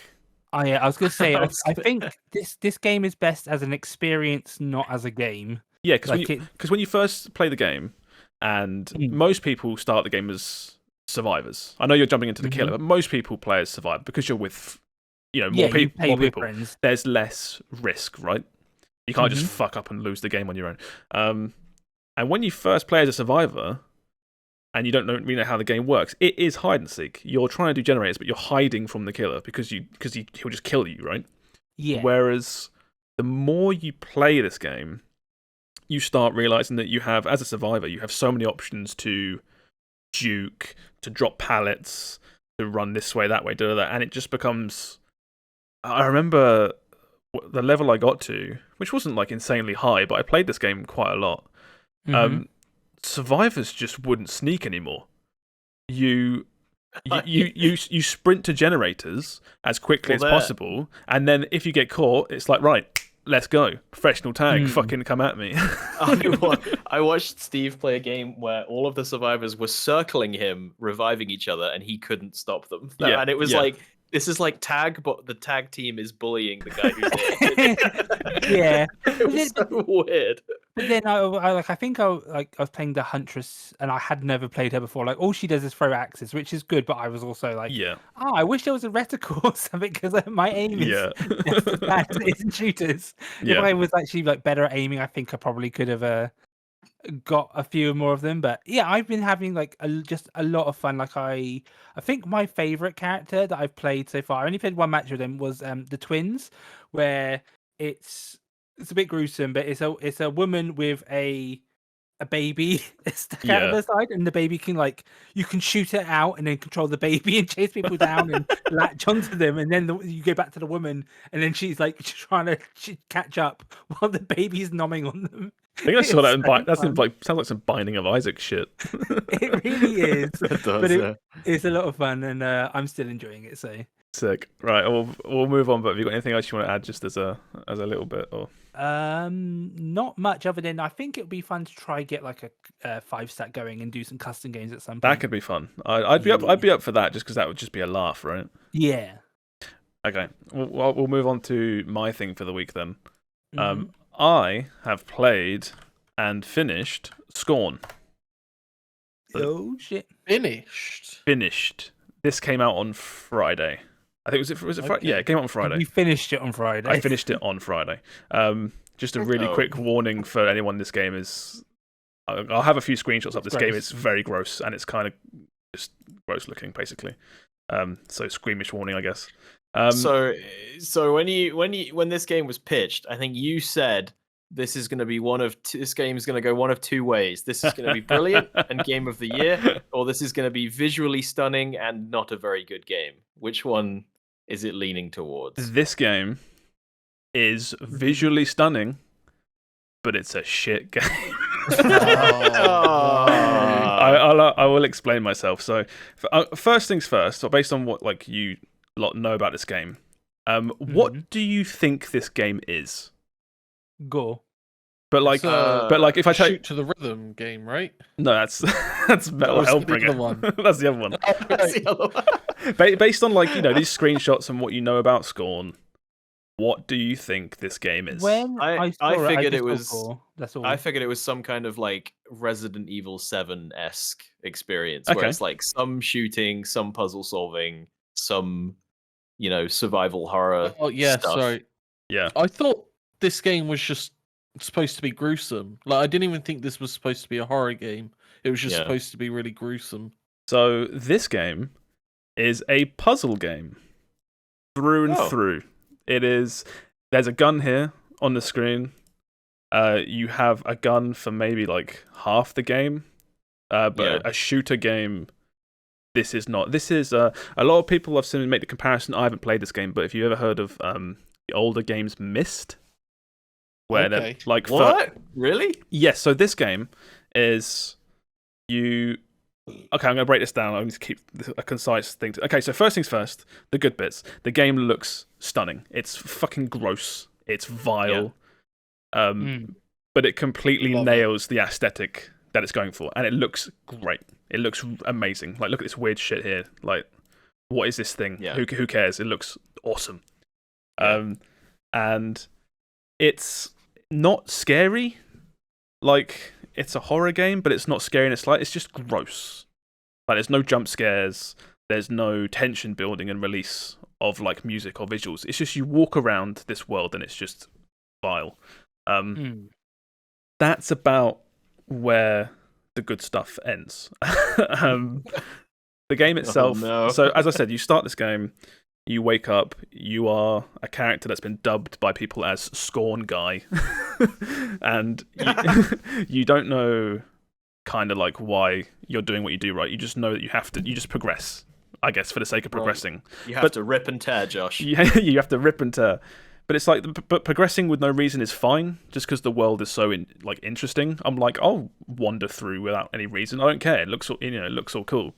I was going to say, I think this game is best as an experience, not as a game. Yeah, because when you first play the game, and most people start the game as survivors. I know you're jumping into the killer, but most people play as survivor because you're with Yeah, more you play more with people, friends. there's less risk, right? You can't just Mhm. fuck up and lose the game on your own. And when you first play as a survivor, and you don't really know how the game works, it is hide and seek. You're trying to do generators, but you're hiding from the killer because he'll just kill you, right? Yeah. Whereas the more you play this game, you start realizing that you have, as a survivor, you have so many options to juke, to drop pallets, to run this way, that way, and it just becomes. I remember the level I got to, which wasn't like insanely high, but I played this game quite a lot. Mhm. Survivors just wouldn't sneak anymore. You sprint to generators as quickly as possible, and then if you get caught, it's like, right, let's go. Professional tag, fucking come at me. I watched Steve play a game where all of the survivors were circling him, reviving each other, and he couldn't stop them. Yeah, And it was yeah. like, this is like tag, but the tag team is bullying the guy who's in. Yeah. It was so weird. But then I think I was playing the Huntress, and I had never played her before. Like all she does is throw axes, which is good. But I was also like, Yeah. oh, I wish there was a reticle or something because my aim is Yeah. just as bad as it is in shooters. Yeah. If I was actually like better at aiming, I think I probably could have got a few more of them. But yeah, I've been having like just a lot of fun. Like I think my favorite character that I've played so far, I only played one match with them, was the twins, where it's a bit gruesome, but it's a woman with a baby stuck out of Yeah. her side, and the baby can you can shoot it out and then control the baby and chase people down and latch onto them, and then you go back to the woman, and then she's like trying to catch up while the baby's nomming on them. I think I saw that in It's so that's fun. sounds like some Binding of Isaac shit. It really is, It does, but yeah. it's a lot of fun, and I'm still enjoying it. So Sick. Right, we'll move on. But have you got anything else you want to add, just as a little bit, or? not much other than I think it would be fun to try get like a 5-stat going and do some custom games at some point. That could be fun. I'd be up for that, just because that would just be a laugh, right? Yeah. Okay, we'll move on to my thing for the week then. Mhm. I have played and finished Scorn. Oh shit! Finished. This came out on Friday. I think was it Friday? Okay. Yeah, it came out on Friday. We finished it on Friday. I finished it on Friday. Just a really quick warning for anyone: this game is. I'll have a few screenshots of this game. It's very gross, and it's kind of just gross looking, basically. So squeamish warning, I guess. So when this game was pitched, I think you said this is going to be this game is going to go one of two ways. This is going to be brilliant and game of the year, or this is going to be visually stunning and not a very good game. Which one is it leaning towards? This game is visually stunning, but it's a shit game. I will explain myself. So, first things first. So, based on what you lot know about this game, what do you think this game is? Go. But if I take shoot to the rhythm game, right? No, that's Metal was the Hellbringer. other one. That's the other one. That's the other one. Based on these screenshots and what you know about Scorn, what do you think this game is? When I saw figured it it was. Go. That's all. I figured it was some kind of like Resident Evil 7-esque experience, where Okay. it's like some shooting, some puzzle solving, some survival horror. Oh yeah, stuff. sorry. Yeah. I thought this game was just supposed to be gruesome. Like I didn't even think this was supposed to be a horror game. It was just supposed to be really gruesome. So this game is a puzzle game through and through. It is. There's a gun here on the screen. You have a gun for maybe like half the game, but a shooter game. This is not. This is a lot of people have seen make the comparison. I haven't played this game, but if you ever heard of the older games Myst, where they're like what? Really? Yes. So this game is you. Okay, I'm going to break this down. I'm going to keep a concise thing. Okay, so first things first, the good bits. The game looks stunning. It's fucking gross. It's vile. But it completely nails the aesthetic that it's going for. And it looks great. It looks amazing. Like, look at this weird shit here. Like, what is this thing? Yeah. Who cares? It looks awesome. Yeah. And it's not scary. Like, it's a horror game, but it's not scary in its light. It's just gross. Like, there's no jump scares. There's no tension building and release of like music or visuals. It's just you walk around this world and it's just vile. That's about where the good stuff ends. The game itself. no. So as I said, you start this game, you wake up, you are a character that's been dubbed by people as Scorn Guy, and you don't know kind of like why you're doing what you do, right? You just know that you have to. You just progress, I guess, for the sake of progressing. You have to rip and tear, Josh. Yeah, you have to rip and tear. But it's like, but progressing with no reason is fine, just because the world is so interesting. I'm like, I'll wander through without any reason. I don't care. It looks all cool.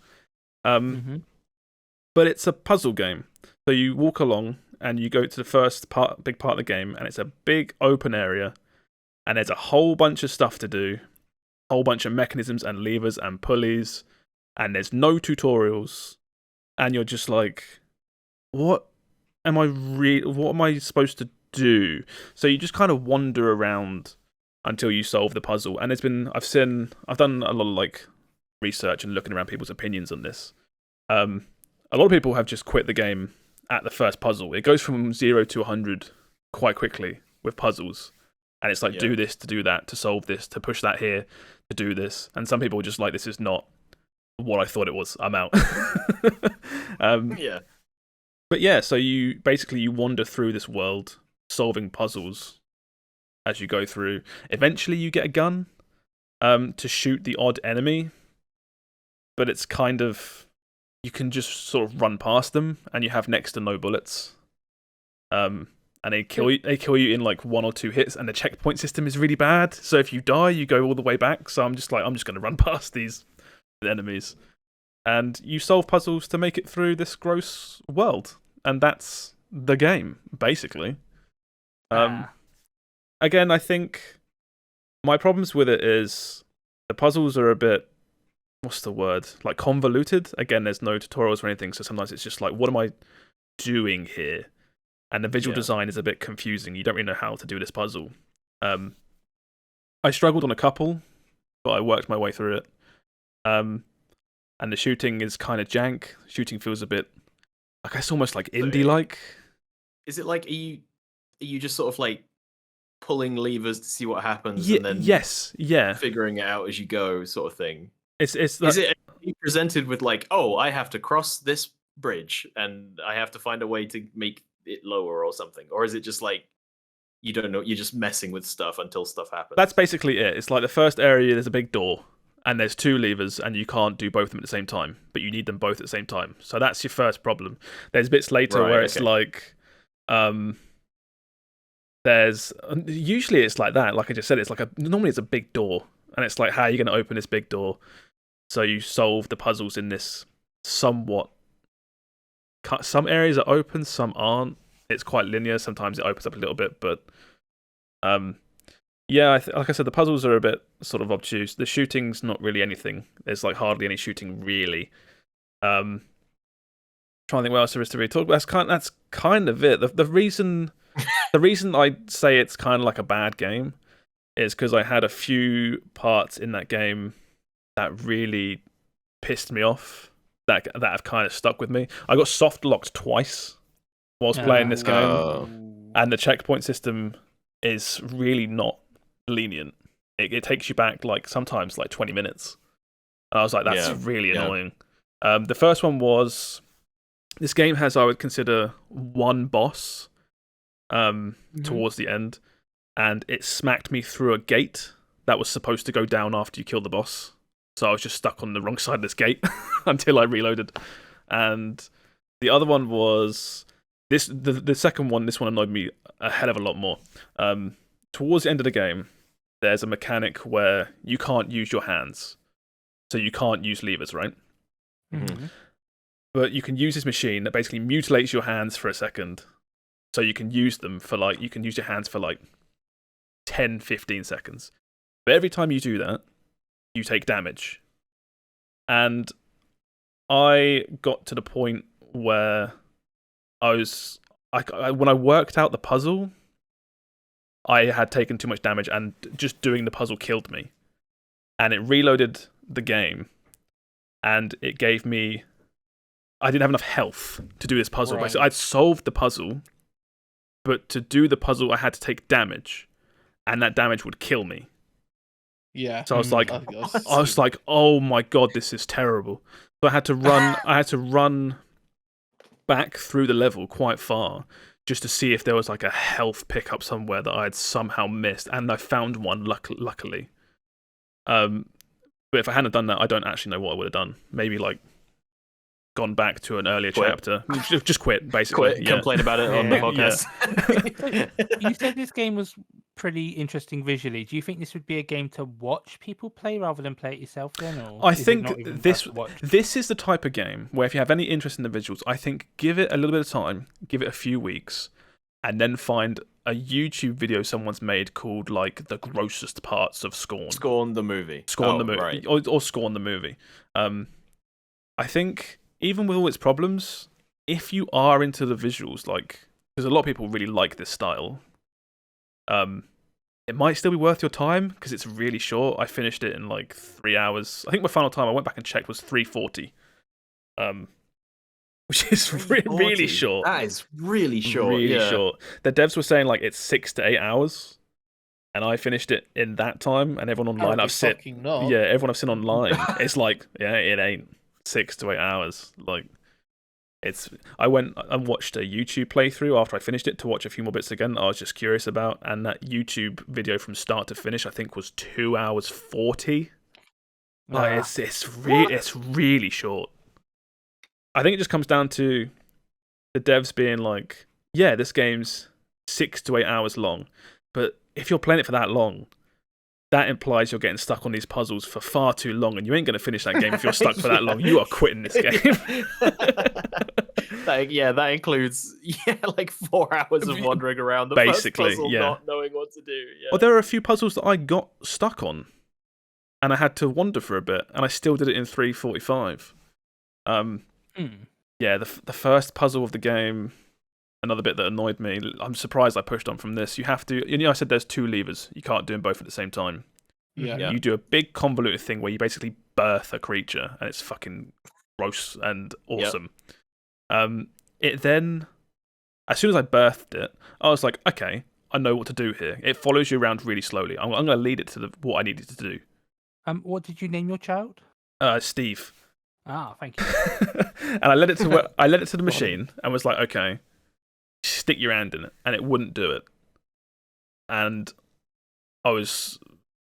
But it's a puzzle game. So you walk along and you go to the big part of the game, and it's a big open area, and there's a whole bunch of stuff to do, a whole bunch of mechanisms and levers and pulleys, and there's no tutorials, and you're just like, what am I supposed to do? So you just kind of wander around until you solve the puzzle. And I've done a lot of like research and looking around people's opinions on this. A lot of people have just quit the game at the first puzzle. It goes from 0 to 100 quite quickly with puzzles. And it's like, do this to do that, to solve this, to push that here, to do this. And some people are just like, this is not what I thought it was. I'm out. Yeah. But yeah, so you wander through this world, solving puzzles as you go through. Eventually you get a gun to shoot the odd enemy. But it's kind of, you can just sort of run past them, and you have next to no bullets. And they kill you in like 1 or 2 hits, and the checkpoint system is really bad. So if you die, you go all the way back. So I'm just going to run past these enemies. And you solve puzzles to make it through this gross world. And that's the game, basically. Again, I think my problems with it is the puzzles are a bit, what's the word? Like convoluted. Again, there's no tutorials or anything, so sometimes it's just like, what am I doing here? And the visual design is a bit confusing. You don't really know how to do this puzzle. I struggled on a couple, but I worked my way through it. And the shooting is kind of jank. Shooting feels a bit, I guess, almost like indie-like. Is it like, are you just sort of like pulling levers to see what happens, Yeah, and then figuring it out as you go, sort of thing? Is it presented with like, oh, I have to cross this bridge and I have to find a way to make it lower or something? Or is it just like, you don't know, you're just messing with stuff until stuff happens? That's basically it. It's like the first area, there's a big door, and there's 2 levers, and you can't do both of them at the same time, but you need them both at the same time. So that's your first problem. There's bits later where it's like, usually it's like that. Like I just said, it's like normally it's a big door, and it's like, how are you going to open this big door? So you solve the puzzles in this somewhat. Some areas are open, some aren't. It's quite linear. Sometimes it opens up a little bit, but yeah, like I said, the puzzles are a bit sort of obtuse. The shooting's not really anything. There's like hardly any shooting really. Trying to think what else there is to really talk about. That's kind of it. The reason I say it's kind of like a bad game is because I had a few parts in that game that really pissed me off. That have kind of stuck with me. I got soft locked twice whilst playing this game, and the checkpoint system is really not lenient. It takes you back like sometimes like 20 minutes. And I was like, that's really annoying. The first one was, this game has, I would consider, one boss towards the end, and it smacked me through a gate that was supposed to go down after you kill the boss. So I was just stuck on the wrong side of this gate until I reloaded. And the other one was the second one. This one annoyed me a hell of a lot more. Towards the end of the game, there's a mechanic where you can't use your hands, so you can't use levers, right? Mm-hmm. But you can use this machine that basically mutilates your hands for a second, so you can use them for like, you can use your hands for like 10, 15 seconds. But every time you do that, you take damage. And I got to the point where when I worked out the puzzle, I had taken too much damage, and just doing the puzzle killed me. And it reloaded the game, and it gave me I didn't have enough health to do this puzzle. Right. Basically, I'd solved the puzzle, but to do the puzzle, I had to take damage, and that damage would kill me. Yeah. So I was like, I oh my god, this is terrible. So I had to run. I had to run back through the level quite far just to see if there was like a health pickup somewhere that I had somehow missed, and I found one. Luckily. But if I hadn't done that, I don't actually know what I would have done. Maybe like gone back to an earlier chapter. Just quit, basically. Quit, complain about it on the podcast. You said this game was pretty interesting visually. Do you think this would be a game to watch people play rather than play it yourself then? Or I is it think not even this to watch? this is the type of game where if you have any interest in the visuals, I think give it a little bit of time, give it a few weeks, and then find a YouTube video someone's made called like the grossest parts of Scorn. Scorn the movie. Scorn the movie. Right. Or Scorn the movie. I think even with all its problems, if you are into the visuals, like, because a lot of people really like this style, it might still be worth your time because it's really short. I finished it in like 3 hours. I think my final time, I went back and checked, was 3:40, which is really short. That is really short. Really short. The devs were saying like it's 6 to 8 hours, and I finished it in that time. And everyone online I've seen, everyone I've seen online, it's like, yeah, it ain't 6 to 8 hours. Like, I went and watched a YouTube playthrough after I finished it to watch a few more bits again that I was just curious about, and that YouTube video from start to finish I think was 2 hours 40. Like, it's really short. I think it just comes down to the devs being like, yeah, this game's 6 to 8 hours long, but if you're playing it for that long, that implies you're getting stuck on these puzzles for far too long, and you ain't going to finish that game if you're stuck for that long. You are quitting this game. That includes like 4 hours of wandering around the basically, first puzzle, not knowing what to do. Yeah. Well, there are a few puzzles that I got stuck on, and I had to wander for a bit, and I still did it in 3:45. Yeah, the first puzzle of the game, another bit that annoyed me. I'm surprised I pushed on from this. You have to, I said there's 2 levers. You can't do them both at the same time. Yeah. You do a big convoluted thing where you basically birth a creature, and it's fucking gross and awesome. It then, as soon as I birthed it, I was like, okay, I know what to do here. It follows you around really slowly. I'm going to lead it to what I needed to do. What did you name your child? Steve. Ah, thank you. And I led it to the machine and was like, okay, stick your hand in it, and it wouldn't do it. And I was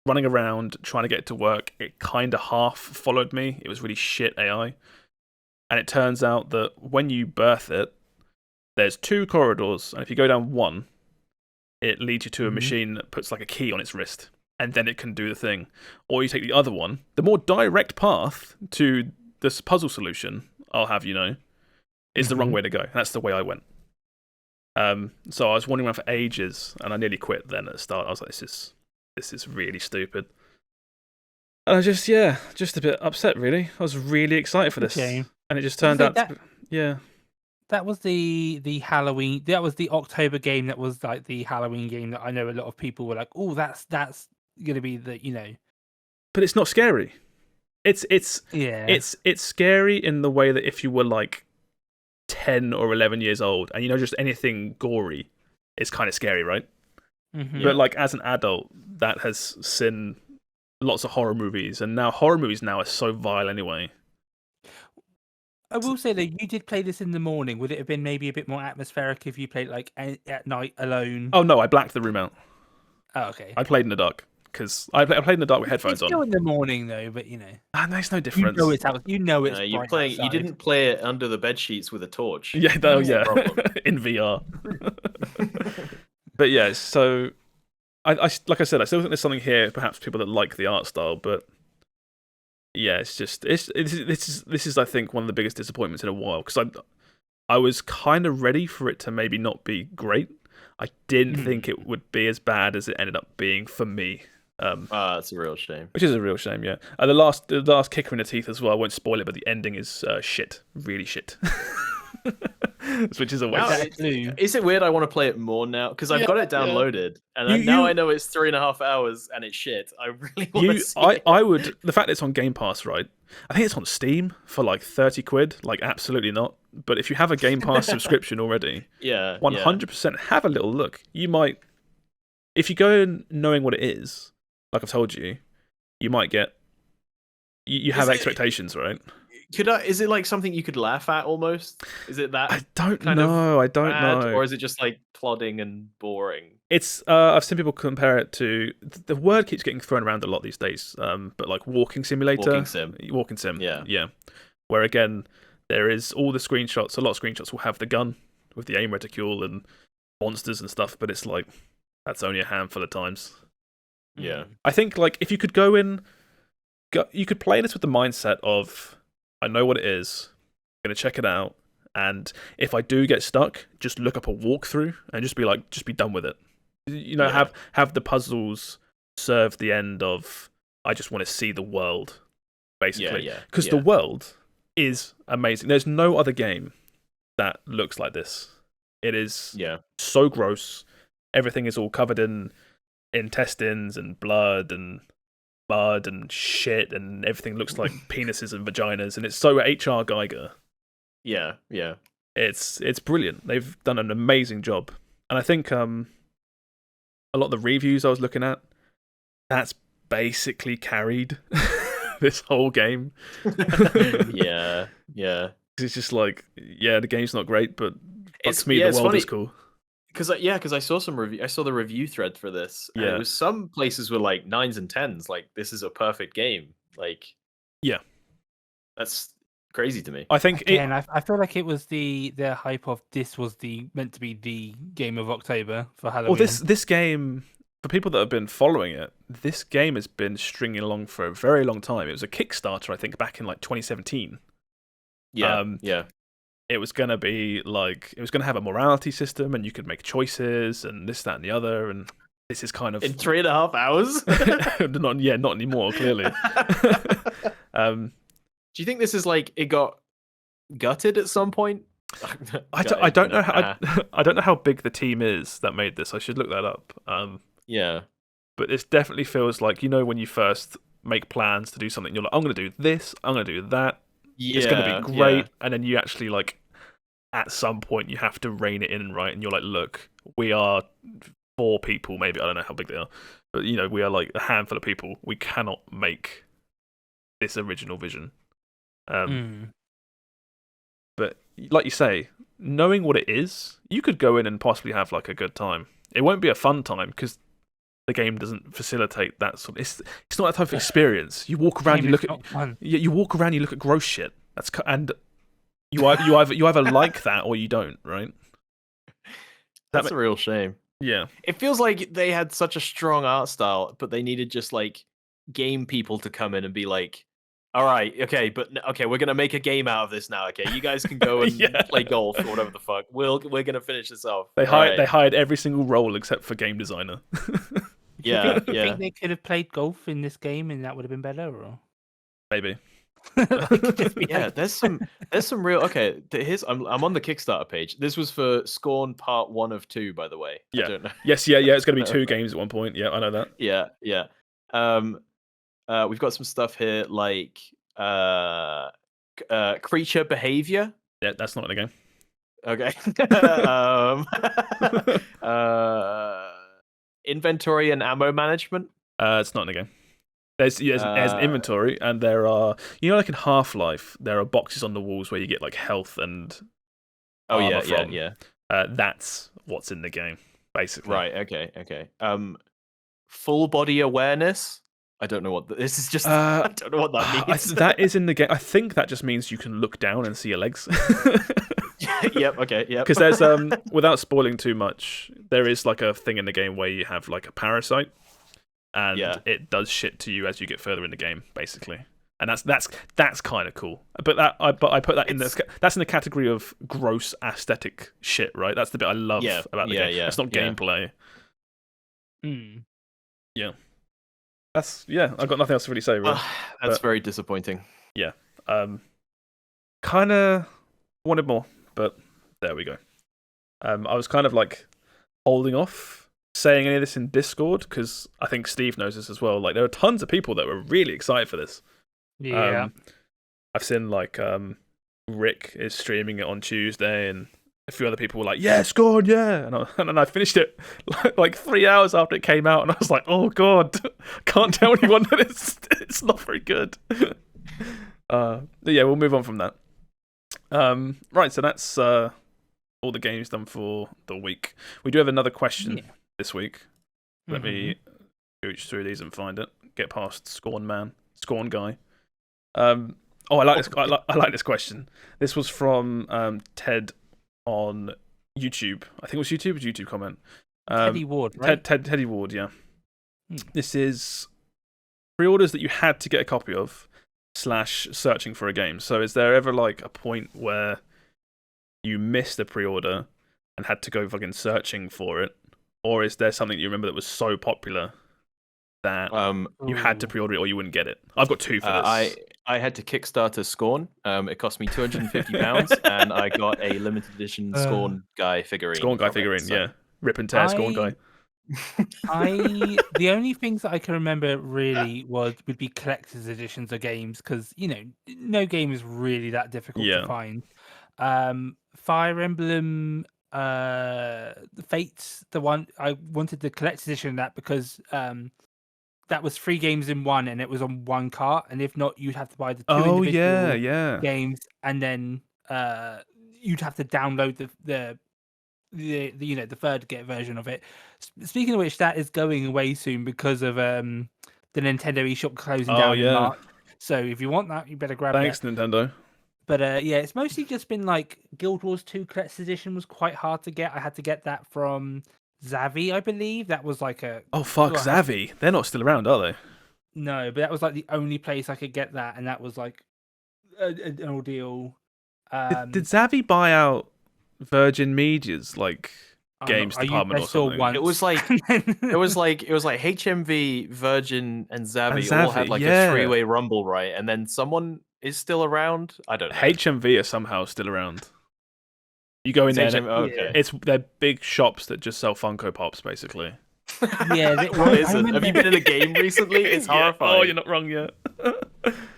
running around trying to get it to work. It kind of half followed me. It was really shit AI. And it turns out that when you birth it, there's 2 corridors, and if you go down one, it leads you to a machine that puts like a key on its wrist, and then it can do the thing. Or you take the other one, the more direct path to this puzzle solution, I'll have you know, is the wrong way to go. That's the way I went. So I was wandering around for ages, and I nearly quit then at the start. I was like, this is really stupid. And I just a bit upset, really. I was really excited for this. Okay. And it just turned out, That was the Halloween. That was the October game. That was like the Halloween game that I know a lot of people were like, "Oh, that's gonna be the." But it's not scary. It's It's scary in the way that if you were like 10 or 11 years old and just anything gory, it's kind of scary, right? But like as an adult that has seen lots of horror movies, and now horror movies now are so vile anyway. I will say that you did play this in the morning. Would it have been maybe a bit more atmospheric if you played like at night alone? Oh no, I blacked the room out. Oh, okay. I played in the dark because I played in the dark with headphones it's still on. in the morning though, but there's no difference. it's out. It's you bright outside. You didn't play it under the bed sheets with a torch. Yeah, in VR. But yeah, so I like I said, I still think there's something here. Perhaps people that like the art style, but yeah, it's just this is I think one of the biggest disappointments in a while, because I was kind of ready for it to maybe not be great. I didn't think it would be as bad as it ended up being for me. It's a real shame. Which is a real shame, yeah. The last kicker in the teeth as well. I won't spoil it, but the ending is shit, really shit. which is a Now, waste. is it weird I want to play it more now? Because I've got it downloaded, and You- now you- I know it's 3.5 hours and it's shit. I really want to see it. I would. The fact that it's on Game Pass, right? I think it's on Steam for like 30 quid. Like, absolutely not. But if you have a Game Pass subscription already, Yeah, 100% have a little look. You might, if you go in knowing what it is, like I've told you, you might get. You have expectations, right? Is it like something you could laugh at almost? Is it that? I don't kind of know. I don't bad, know. or is it just like plodding and boring? It's. I've seen people compare it to. The word keeps getting thrown around a lot these days. But like walking simulator, Walking sim. Yeah. Where again, there is all the screenshots. A lot of screenshots will have the gun with the aim reticule and monsters and stuff. But it's like that's only a handful of times. Yeah. I think like if you could go in, you could play this with the mindset of I know what it is, I'm gonna check it out, and if I do get stuck, just look up a walkthrough and just be done with it. You know, have the puzzles serve the end of I just want to see the world, basically. Because the world is amazing. There's no other game that looks like this. It is so gross. Everything is all covered in intestines and blood and mud and shit, and everything looks like penises and vaginas, and it's so H.R. Geiger. Yeah. It's brilliant. They've done an amazing job, and I think a lot of the reviews I was looking at, that's basically carried this whole game. Yeah. It's just like, the game's not great, but It's the world funny. is cool. Because I saw some review. I saw the review thread for this. And it was some places were like 9s and 10s. Like, this is a perfect game. Like, that's crazy to me. I think I feel like it was their hype of this was meant to be the game of October for Halloween. Well, this game, for people that have been following it, this game has been stringing along for a very long time. It was a Kickstarter, I think, back in like 2017. Yeah. It was going to be like, it was going to have a morality system and you could make choices and this, that, and the other. And this is kind of. In 3.5 hours? not anymore, clearly. Do you think this is like, it got gutted at some point? I don't know how I don't know how big the team is that made this. I should look that up. But this definitely feels like, when you first make plans to do something, you're like, I'm going to do this, I'm going to do that. It's going to be great, and then you actually like. At some point, you have to rein it in, right? And you're like, look, we are 4 people, maybe. I don't know how big they are. But, we are like a handful of people. We cannot make this original vision. But, like you say, knowing what it is, you could go in and possibly have like a good time. It won't be a fun time, because the game doesn't facilitate that sort of... It's not that type of experience. You walk around, you look at gross shit. And... You either like that or you don't, right? That's a real shame. Yeah. It feels like they had such a strong art style, but they needed just like game people to come in and be like, all right, okay, we're gonna make a game out of this now. Okay, you guys can go and play golf or whatever the fuck. We're gonna finish this off. They hired every single role except for game designer. Do you think they could have played golf in this game and that would have been better, or maybe? There's some real I'm on the Kickstarter page. This was for Scorn Part 1 of 2, by the way. Yeah. I don't know. Yes, it's going to be 2 games at one point. Yeah, I know that. Yeah. We've got some stuff here like creature behavior. Yeah, that's not in the game. Okay. Inventory and ammo management. It's not in the game. There's an inventory, and there are, like in Half-Life, there are boxes on the walls where you get like health and armor from. That's what's in the game, basically. Right. Okay. Full body awareness. I don't know what this is. Just I don't know what that means. That is in the game. I think that just means you can look down and see your legs. Yep. Okay. Yep. Because there's without spoiling too much, there is like a thing in the game where you have like a parasite. And it does shit to you as you get further in the game, basically, and that's kind of cool. But I put that that's in the category of gross aesthetic shit, right? That's the bit I love about the game. It's not gameplay. Yeah, I've got nothing else to really say. Really. That's very disappointing. Yeah, kind of wanted more, but There we go. I was kind of like holding off saying any of this in Discord because I think Steve knows this as well. Like, there are tons of people that were really excited for this. Yeah. I've seen like Rick is streaming it on Tuesday, and a few other people were like, "Yeah, Scorn, yeah," and then I finished it like 3 hours after it came out, and I was like, "Oh God, can't tell anyone that it's not very good." But yeah, we'll move on from that. Right, so that's all the games done for the week. We do have another question this week. Let me gooch through these and find it. Get past Scorn guy. I like this. I like this question. This was from Ted on YouTube. I think it was YouTube. It was a YouTube comment. Teddy Ward, right? Teddy Ward, yeah. This is pre-orders that you had to get a copy of / searching for a game. So is there ever like a point where you missed a pre-order and had to go fucking searching for it? Or is there something you remember that was so popular that you had to pre-order it or you wouldn't get it? I've got two for this. I had to Kickstarter Scorn. It cost me £250, and I got a limited edition Scorn guy figurine. Scorn guy figurine, yeah. Rip and tear Scorn guy. The only things that I can remember really would be collector's editions of games because no game is really that difficult to find. Fire Emblem, the Fates, the one I wanted the collector's edition of that because that was 3 games in one, and it was on one cart. And if not, you'd have to buy the 2 individual games, and then you'd have to download the third version of it. Speaking of which, that is going away soon because of the Nintendo eShop closing down in March. So if you want that, you better grab it. Thanks, Nintendo. But yeah, it's mostly just been like Guild Wars 2 Collector's Edition was quite hard to get. I had to get that from Zavi, I believe. That was like a... Oh, fuck, Zavi. They're not still around, are they? No, but that was like the only place I could get that, and that was like an ordeal. Did Zavi buy out Virgin Media's like games department or something? Once. It was like HMV, Virgin, and Zavi all had like a 3-way rumble, right? And then someone is still around. I don't know. HMV are somehow still around. You go in there. They're big shops that just sell Funko Pops, basically. Yeah, what is it? Have you been in a game recently? It's horrifying. Oh, you're not wrong yet. But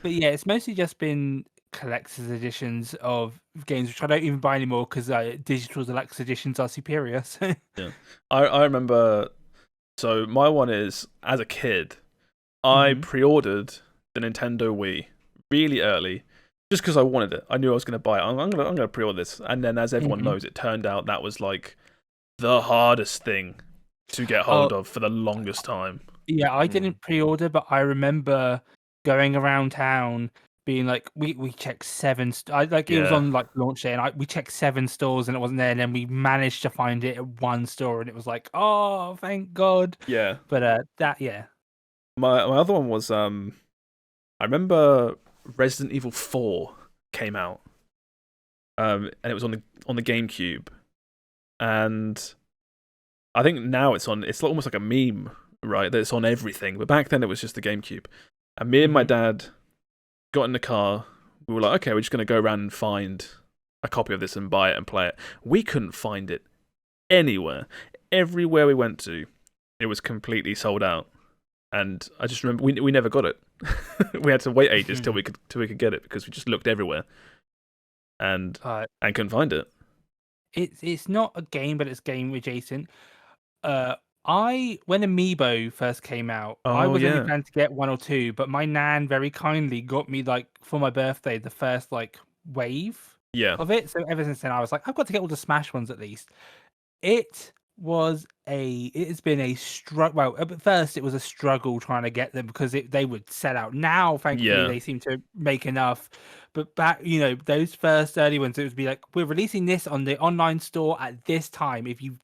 yeah, it's mostly just been collector's editions of games, which I don't even buy anymore because digital deluxe editions are superior. So. Yeah, I remember. So my one is, as a kid, I pre-ordered the Nintendo Wii really early, just because I wanted it. I knew I was going to buy it. I'm going to pre-order this, and then as everyone knows, it turned out that was like the hardest thing to get hold of for the longest time. Yeah, I didn't pre-order, but I remember going around town being like, we checked 7 it was on like launch day, and we checked 7 stores and it wasn't there, and then we managed to find it at one store, and it was like, oh, thank God. Yeah. But my other one was I remember Resident Evil 4 came out, and it was on the GameCube, and I think now it's almost like a meme, right? That it's on everything, but back then it was just the GameCube. And me and my dad got in the car. We were like, okay, we're just going to go around and find a copy of this and buy it and play it. We couldn't find it anywhere. Everywhere we went to, it was completely sold out. And I just remember we never got it. We had to wait ages till we could get it because we just looked everywhere and couldn't find it. It's not a game, but it's game adjacent. When Amiibo first came out, I was only planning to get 1 or 2, but my nan very kindly got me like for my birthday the first like wave of it. So ever since then, I was like, I've got to get all the Smash ones at least. It's been a struggle. Well, at first it was a struggle trying to get them because they would sell out. Now, thankfully, they seem to make enough. But back, those first early ones, it would be like, we're releasing this on the online store at this time. If you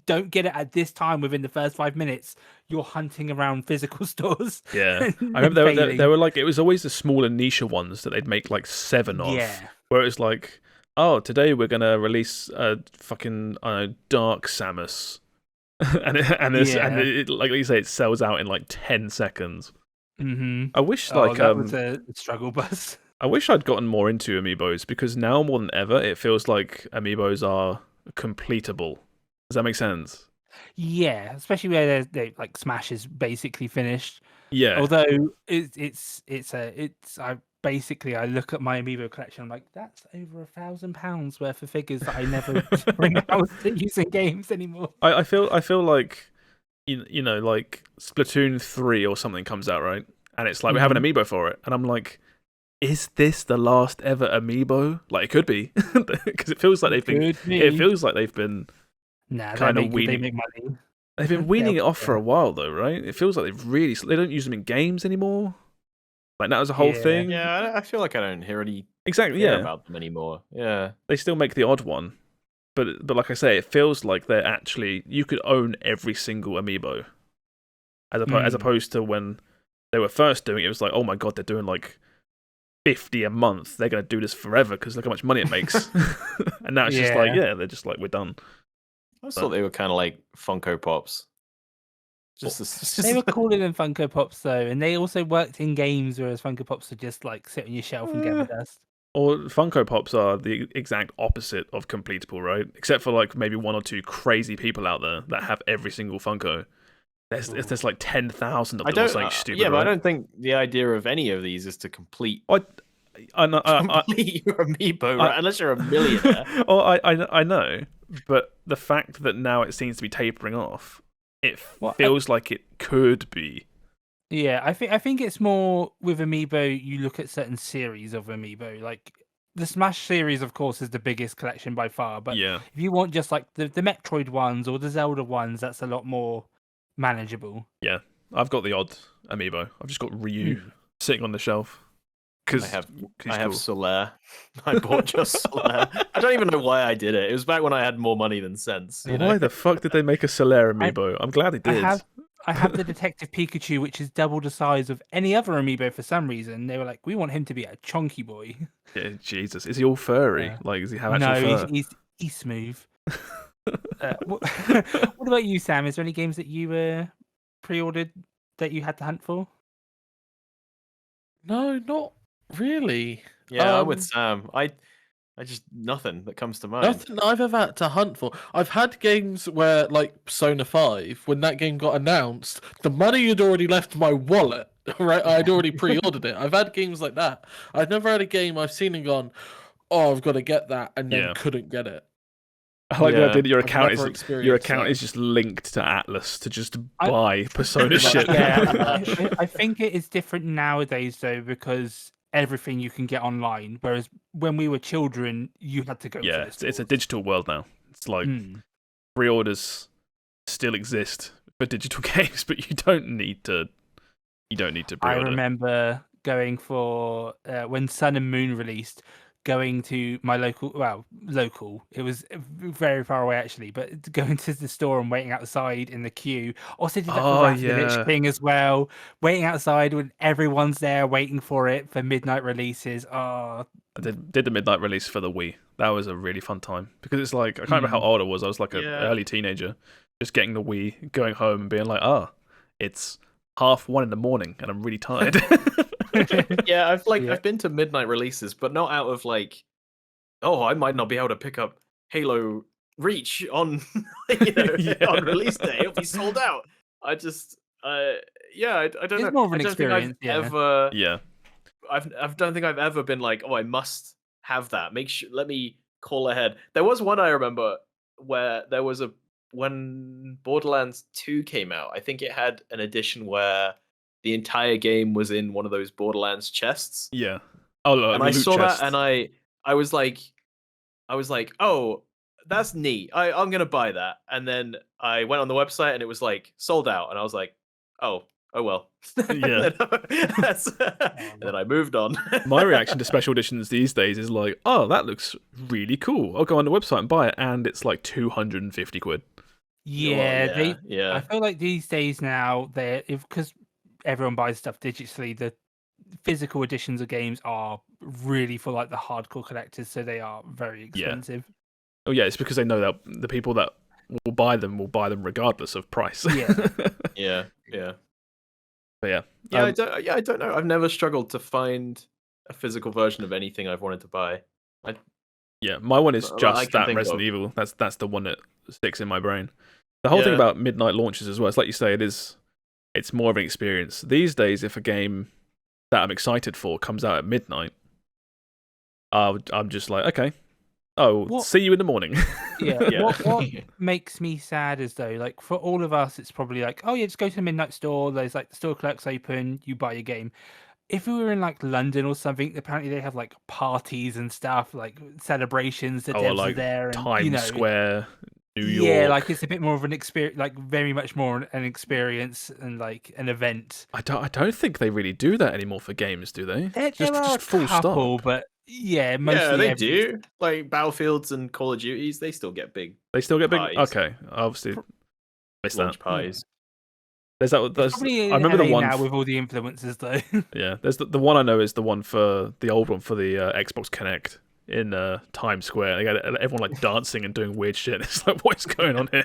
don't get it at this time within the first 5 minutes, you're hunting around physical stores. Yeah, I remember they were like, it was always the smaller niche ones that they'd make like 7 of. Yeah, where it's like, oh, today we're gonna release a fucking Dark Samus, and it, like you say, it sells out in like 10 seconds. Mm-hmm. I wish that was a struggle bus. I wish I'd gotten more into amiibos because now more than ever, it feels like amiibos are completable. Does that make sense? Yeah, especially where they like Smash is basically finished. Yeah. Although I look at my amiibo collection, I'm like, that's over £1,000 worth of figures that I never bring out to use in games anymore. I feel like you know, like Splatoon 3 or something comes out, right? And it's like we have an amiibo for it, and I'm like, is this the last ever amiibo? Like it could be, because it feels like they've been. It feels like they've been kind of weaning. They make money. They've been weaning it off for a while, though, right? It feels like they don't use them in games anymore. Like that was a whole thing. Yeah, I feel like I don't hear exactly about them anymore. Yeah, they still make the odd one, but like I say, it feels like they're actually you could own every single amiibo, as opposed to when they were first doing it. It was like, oh my god, they're doing like 50 a month. They're gonna do this forever because look how much money it makes. And now it's just like, they're just like, we're done. I thought they were kind of like Funko Pops. They were cooler than Funko Pops though, and they also worked in games, whereas Funko Pops would just like sit on your shelf and gather dust. Or Funko Pops are the exact opposite of completable, right? Except for like maybe one or two crazy people out there that have every single Funko. There's like 10,000 of them or something stupid. Yeah, but right? I don't think the idea of any of these is to complete. Complete your amiibo, right? Unless you're a millionaire. Oh, I know, but the fact that now it seems to be tapering off, it feels like it could be. Yeah, I think it's more with amiibo. You look at certain series of amiibo, like the Smash series, of course, is the biggest collection by far. But if you want just like the Metroid ones or the Zelda ones, that's a lot more manageable. Yeah, I've got the odd amiibo. I've just got Ryu sitting on the shelf. I have Solaire. I bought just Solaire. I don't even know why I did it. It was back when I had more money than sense. Why the fuck did they make a Solaire amiibo? I'm glad they did. I have the Detective Pikachu, which is double the size of any other amiibo for some reason. They were like, we want him to be a chunky boy. Yeah, Jesus, is he all furry? Like, does he have actual fur? No, he's smooth. What about you, Sam? Is there any games that you pre-ordered that you had to hunt for? No, not really. Yeah, I'm with Sam. I just nothing that comes to mind. Nothing I've ever had to hunt for. I've had games where, like Persona 5, when that game got announced, the money had already left my wallet. Right, I'd already pre-ordered it. I've had games like that. I've never had a game I've seen and gone, "Oh, I've got to get that," and then couldn't get it. I like the idea that your account is just linked to Atlas to just buy Persona shit. Yeah, I think it is different nowadays though, because everything you can get online, whereas when we were children, you had to go. Yeah, it's a digital world now. It's like pre-orders still exist for digital games, but you don't need to. You don't need to pre-order. I remember going for when Sun and Moon released. Going to my local, it was very far away actually, but going to the store and waiting outside in the queue. Also did that for Wrath of the Lich King as well. Waiting outside when everyone's there waiting for it for midnight releases. Oh, I did the midnight release for the Wii. That was a really fun time because it's like I can't remember how old I was. I was like an early teenager, just getting the Wii, going home and being like, it's 1:30 in the morning and I'm really tired. Yeah, I've been to midnight releases, but not out of like, I might not be able to pick up Halo Reach on on release day. It'll be sold out. I just I don't know. It's more of an experience. I don't think I've ever been like, I must have that. Let me call ahead. There was one I remember where there was when Borderlands 2 came out, I think it had an edition where the entire game was in one of those Borderlands chests. Yeah. And I saw that and I was like, oh, that's neat. I'm gonna buy that. And then I went on the website and it was like sold out. And I was like, oh well. Yeah. And then I moved on. My reaction to special editions these days is like, oh, that looks really cool. I'll go on the website and buy it, and it's like 250 quid. Yeah, I feel like these days now because everyone buys stuff digitally, the physical editions of games are really for like the hardcore collectors, so they are very expensive. Oh yeah, it's because they know that the people that will buy them regardless of price. Yeah. But I don't know. I've never struggled to find a physical version of anything I've wanted to buy. Yeah, my one is That I just can that think Resident of. Evil. That's the one that sticks in my brain. The whole thing Yeah. about midnight launches as well, it's like you say, it's more of an experience. These days, if a game that I'm excited for comes out at midnight, I'm just like, okay, see you in the morning. Yeah. Yeah. What makes me sad is though, like for all of us, it's probably like, oh yeah, just go to the midnight store. There's like the store clerk's open. You buy your game. If we were in like London or something, apparently they have like parties and stuff, like celebrations. The Or devs like are there, and Times Square, New York. Yeah, like it's a bit more of an experience, like very much more an experience and like an event. I don't think they really do that anymore for games, do they? There Just are full a couple, stop. but yeah, mostly Yeah, they everything. do. Like Battlefields and Call of Duties, they still get big They still get big. Pies. Okay, obviously missed launch that. pies. There's that. It's There's, probably I in remember the LA one. now with all the influencers though. Yeah, there's the one I know is the one for the old one for the Xbox Connect in Times Square. They got everyone like dancing and doing weird shit. It's like, what is going on here?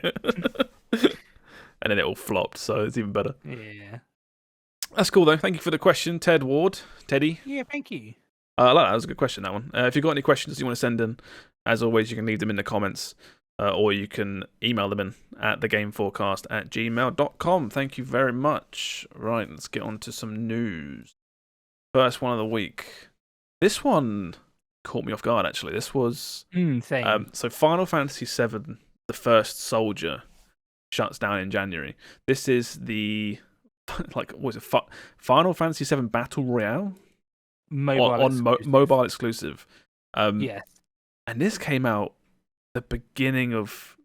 And then it all flopped, so it's even better. Yeah. That's cool though. Thank you for the question, Ted Ward, Teddy. Yeah, thank you. I like that. That was a good question, that one. If you've got any questions you want to send in, as always, you can leave them in the comments, or you can email them in at thegameforecast@gmail.com. Thank you very much. Right, let's get on to some news. First one of the week. This one caught me off guard, actually. This was... Same. so Final Fantasy VII, The First Soldier, shuts down in January. This is the... like, what is it? Final Fantasy VII Battle Royale? Mobile exclusive. Yes. And this came out the beginning of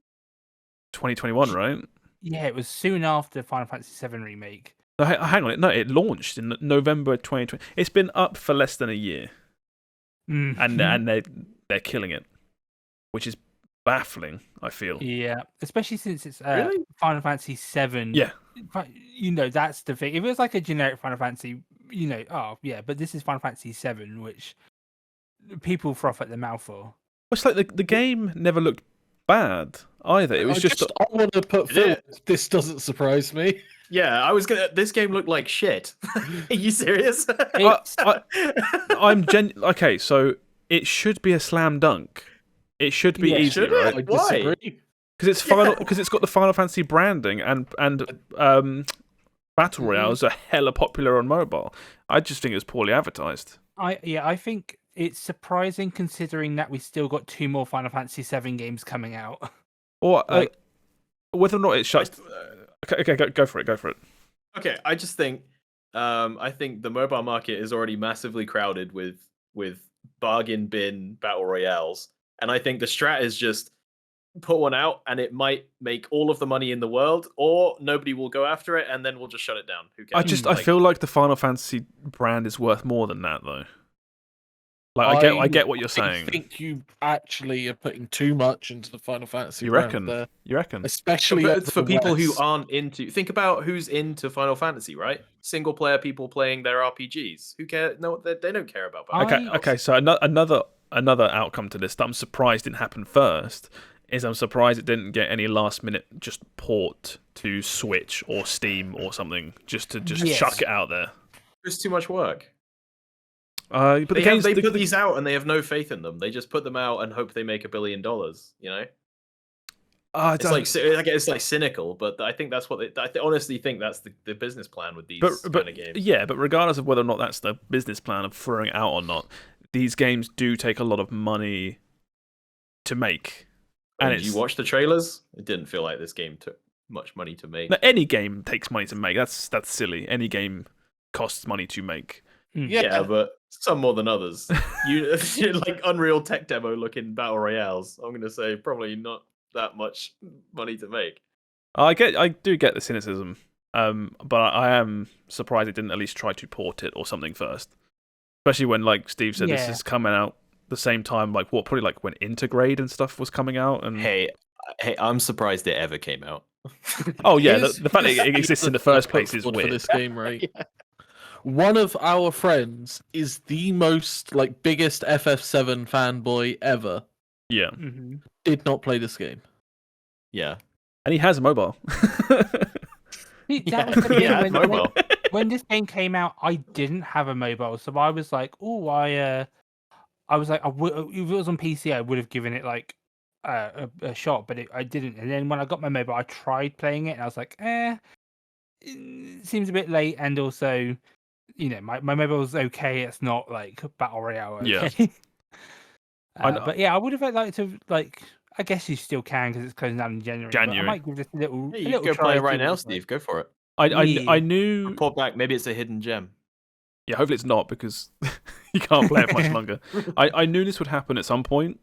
2021, right? Yeah, it was soon after Final Fantasy VII Remake. No, hang on. No, it launched in November 2020. It's been up for less than a year, and they're killing it, which is baffling, I feel. Yeah, especially since it's Really? Final Fantasy VII. Yeah. But, that's the thing. If it was like a generic Final Fantasy, oh yeah, but this is Final Fantasy VII, which people froth at the mouth for. It's like the game never looked bad either. It was I want to put Phil. This doesn't surprise me. Yeah, I was gonna. This game looked like shit. Are you serious? Okay, so it should be a slam dunk. It should be easy, should right? it? I Why? disagree. Because it's because it's got the Final Fantasy branding, and Battle Royales are hella popular on mobile. I just think it was poorly advertised. I think it's surprising considering that we still got 2 more Final Fantasy VII games coming out. Or whether or not it shuts. Okay, go for it. Go for it. Okay, I just think, I think the mobile market is already massively crowded with bargain bin battle royales, and I think the strat is just put one out, and it might make all of the money in the world, or nobody will go after it, and then we'll just shut it down. Who cares? I feel like the Final Fantasy brand is worth more than that, though. Like I get what you're saying. I think you actually are putting too much into the Final Fantasy. You brand reckon? there, You reckon? especially But over it's for the people who West. aren't into. Think about who's into Final Fantasy, right? Single player people playing their RPGs. Who care? No, they don't care about. Okay. So another outcome to this that I'm surprised didn't happen first is I'm surprised it didn't get any last minute just port to Switch or Steam or something just to chuck it out there. It's too much work. But They put these out and they have no faith in them. They just put them out and hope they make $1 billion. You know, it's like cynical, but I think that's what I honestly think that's the business plan with these kind of games. Yeah, but regardless of whether or not that's the business plan of throwing it out or not, these games do take a lot of money to make. And Did you watch the trailers? It didn't feel like this game took much money to make. No, any game takes money to make. That's silly. Any game costs money to make. Yeah, but some more than others. You like Unreal Tech demo looking battle royales. I'm gonna say probably not that much money to make. I do get the cynicism, but I am surprised it didn't at least try to port it or something first. Especially when, like Steve said, this is coming out the same time. Like probably like when Intergrade and stuff was coming out. And Hey, I'm surprised it ever came out. Oh yeah, the fact that it exists in the first place is for weird. this game, right? One of our friends is the most biggest FF7 fanboy ever. Yeah, Did not play this game. Yeah, and he has a mobile. That was the thing when when this game came out, I didn't have a mobile, so I was like, oh, I was like, if it was on PC, I would have given it like a shot, but I didn't. And then when I got my mobile, I tried playing it, and I was like, it seems a bit late, and also, my mobile's okay. It's not like Battle Royale, okay? Yeah. But yeah, I would have liked to I guess you still can because it's closing down in January. But I might give this a little. Yeah, you can go play it right now, Steve. Go for it. I knew. Report back. Maybe it's a hidden gem. Yeah, hopefully it's not because you can't play it for much longer. I knew this would happen at some point.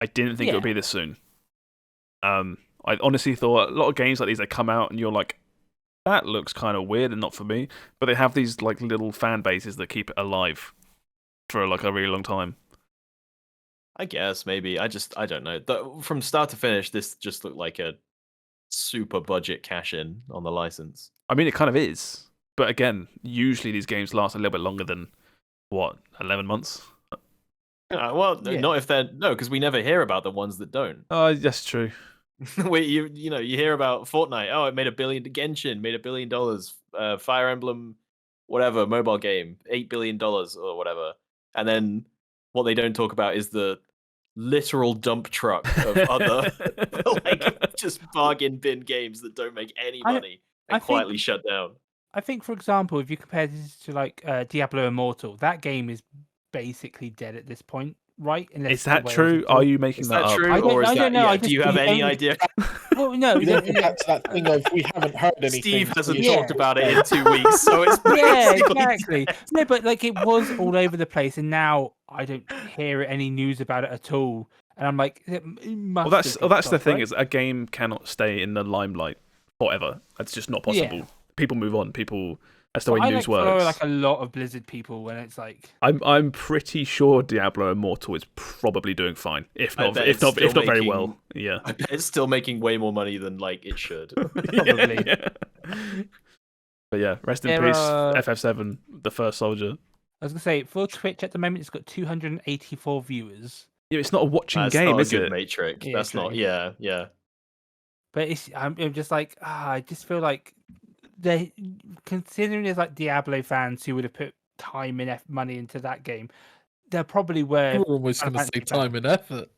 I didn't think it would be this soon. I honestly thought a lot of games like these, they come out and you're like, that looks kind of weird and not for me. But they have these like little fan bases that keep it alive for like a really long time. I guess maybe. I don't know. From start to finish, this just looked like a super budget cash in on the license. I mean, it kind of is. But again, usually these games last a little bit longer than, 11 months? Not if they're... No, because we never hear about the ones that don't. Oh, that's true. you hear about Fortnite. Oh, it made $1 billion. Genshin made $1 billion. Fire Emblem, whatever, mobile game, $8 billion or whatever. And then what they don't talk about is the literal dump truck of other just bargain bin games that don't make any money and quietly shut down. I think, for example, if you compare this to Diablo Immortal, that game is basically dead at this point, right? Is that true? Are you making that up? True, I don't know. Do you have any idea? Well, no. That's that thing of we haven't heard anything. Steve hasn't talked about it in 2 weeks, so it's exactly. No, but it was all over the place, and now I don't hear any news about it at all. And I'm like, it must. That's the thing, is a game cannot stay in the limelight forever. That's just not possible. Yeah. People move on. That's the way news works. I follow a lot of Blizzard people when it's like. I'm pretty sure Diablo Immortal is probably doing fine, if not very well. Yeah, I bet it's still making way more money than it should. Probably. Yeah. But yeah, rest in peace, FF7, the first soldier. I was gonna say, for Twitch at the moment, it's got 284 viewers. Yeah, it's not a watching That's game, not is a good it? Matrix. Yeah, That's not. Yeah. But I'm just like, I just feel like considering there's Diablo fans who would have put time and money into that game, there probably were. You're almost going to say time and effort.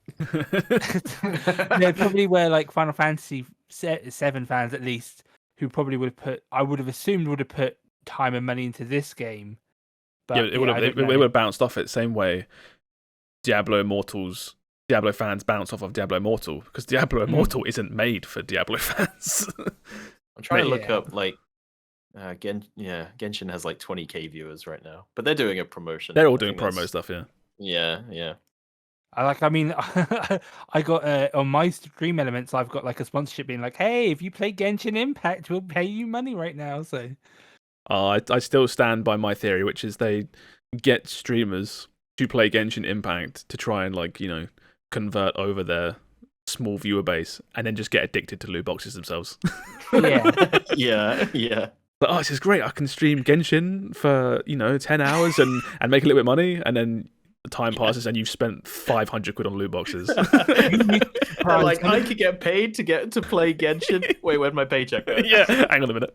There probably were Final Fantasy 7 fans at least who probably would have put. I would have assumed would have put time and money into this game. But it would have bounced off it same way. Diablo fans bounce off of Diablo Immortal because Diablo Immortal isn't made for Diablo fans. I'm trying to look up Genshin has 20k viewers right now, but they're doing a promotion. They're all doing promo stuff, yeah. Yeah. I got on my Stream Elements, I've got a sponsorship being hey, if you play Genshin Impact, we'll pay you money right now. So, I still stand by my theory, which is they get streamers to play Genshin Impact to try and convert over their small viewer base, and then just get addicted to loot boxes themselves. Yeah. But this is great. I can stream Genshin for 10 hours and make a little bit of money, and then the time passes and you've spent 500 quid on loot boxes. I could get paid to play Genshin. Wait, where'd my paycheck go? Yeah, hang on a minute.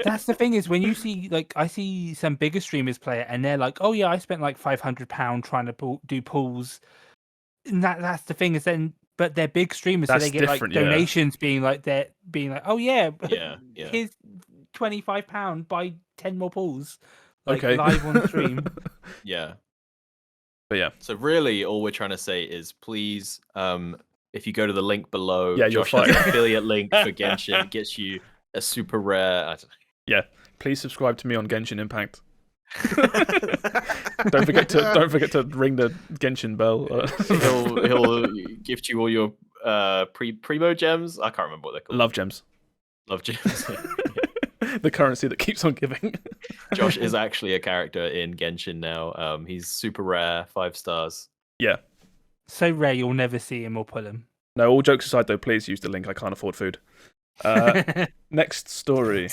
That's the thing, is when you see I see some bigger streamers play it, and they're like, oh yeah, I spent £500 trying to do pulls. And that's the thing, is then. But they're big streamers, so they get donations being oh yeah, here's £25, buy 10 more pulls, live on stream. Yeah. But yeah. So really, all we're trying to say is, please, if you go to the link below, Josh has an affiliate link for Genshin. It gets you a super rare. Yeah. Please subscribe to me on Genshin Impact. Don't forget to ring the Genshin bell. He'll gift you all your primo gems. I can't remember what they're called. Love gems. The currency that keeps on giving. Josh is actually a character in Genshin now. He's super rare, 5 stars. Yeah. So rare you'll never see him or pull him. No, all jokes aside though, please use the link. I can't afford food. Next story.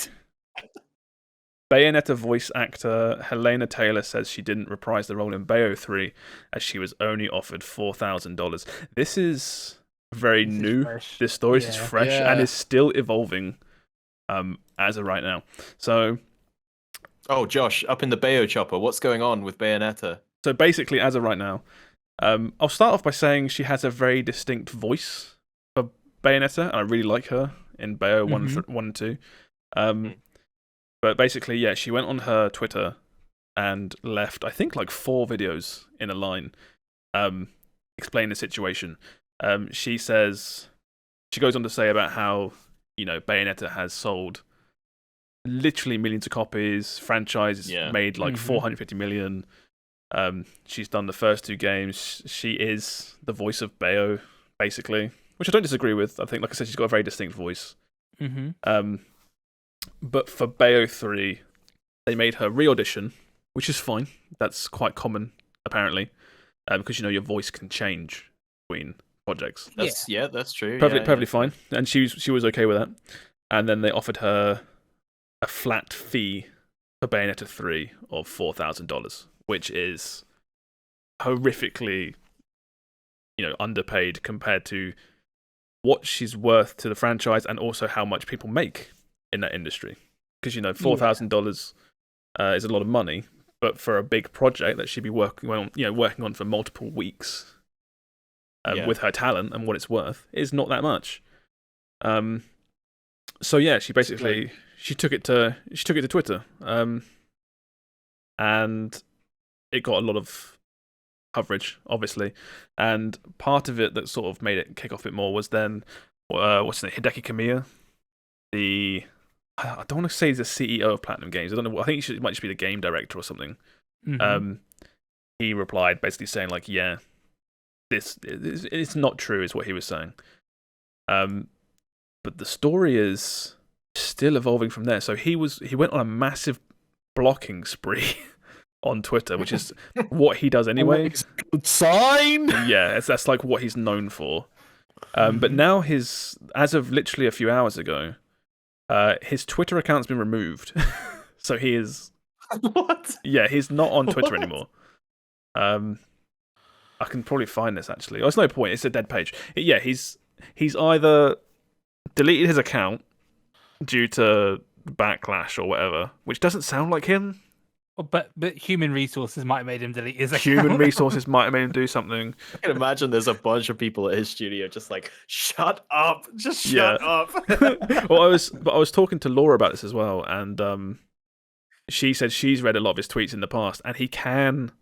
Bayonetta voice actor Helena Taylor says she didn't reprise the role in Bayo 3 as she was only offered $4,000. This is very new. This story is fresh and is still evolving as of right now. So Oh, Josh, up in the Bayo chopper, what's going on with Bayonetta? So basically, as of right now, I'll start off by saying she has a very distinct voice for Bayonetta, and I really like her in Bayo 1 and 2. But basically, yeah, she went on her Twitter and left, I think, like 4 videos in a line, explaining the situation. She goes on to say about how, Bayonetta has sold literally millions of copies, franchise made like 450 million. She's done the first 2 games. She is the voice of Bayo, basically, which I don't disagree with. I think, like I said, she's got a very distinct voice. But for Bayo 3, they made her re-audition, which is fine. That's quite common, apparently, because your voice can change between projects. That's true. Perfectly fine, and she was okay with that. And then they offered her a flat fee for Bayonetta 3 of $4,000, which is horrifically, underpaid compared to what she's worth to the franchise and also how much people make in that industry. Because $4,000 is a lot of money, but for a big project that she'd be working on for multiple weeks, with her talent and what it's worth, is not that much. So yeah, she basically she took it to Twitter, and it got a lot of coverage, obviously. And part of it that sort of made it kick off a bit more was then what's his name, Hideki Kamiya, I don't want to say he's the CEO of Platinum Games. I don't know. I think he might just be the game director or something. He replied basically saying like, yeah, it's not true, is what he was saying. But the story is still evolving from there. So he went on a massive blocking spree on Twitter, which is what he does anyway. Good sign. Yeah, that's like what he's known for. But now as of literally a few hours ago, his Twitter account's been removed. So he is... What? Yeah, he's not on Twitter anymore. I can probably find this, actually. Oh, it's no point. It's a dead page. Yeah, he's either deleted his account due to backlash or whatever, which doesn't sound like him. But human resources might have made him delete his account. Human resources might have made him do something. I can imagine there's a bunch of people at his studio just like, shut up, just shut up. Well, I was talking to Laura about this as well, and she said she's read a lot of his tweets in the past, and he can,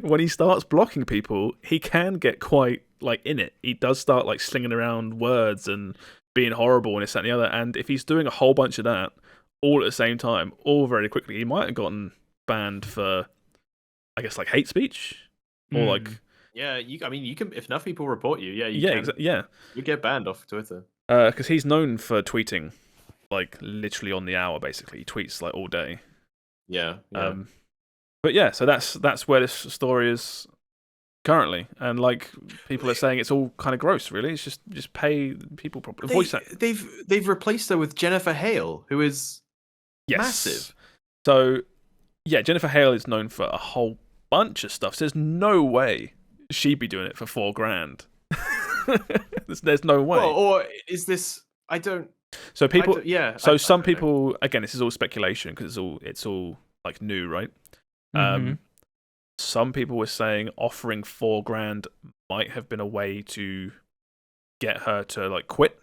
when he starts blocking people, he can get quite like in it. He does start like slinging around words and being horrible and this, that, and the other. And if he's doing a whole bunch of that all at the same time, all very quickly, he might have gotten banned for, I guess, like hate speech or like. Yeah, you can, if enough people report you, you get banned off Twitter. Because he's known for tweeting like literally on the hour. Basically, he tweets like all day. Yeah. But yeah, so that's where this story is currently, and like people are saying, it's all kind of gross. Really, it's just pay people properly. They've replaced her with Jennifer Hale, who is massive. So yeah, Jennifer Hale is known for a whole bunch of stuff. So there's no way she'd be doing it for $4,000. there's no way. Well, or is this? I don't. So people, So some I don't people, know. again, this is all speculation because it's all like new, right? Some people were saying offering $4,000 might have been a way to get her to like quit.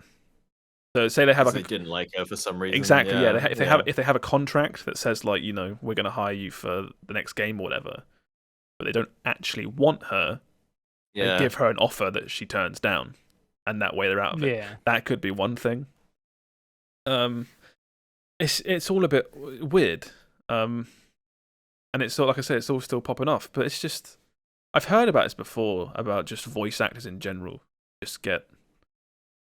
So say they have They didn't like her for some reason. Exactly, yeah. If they have a contract that says like, we're going to hire you for the next game or whatever, but they don't actually want her, they give her an offer that she turns down, and that way they're out of it. That could be one thing. It's all a bit weird. And it's all, like I said, it's all still popping off. But it's just, I've heard about this before, about just voice actors in general just get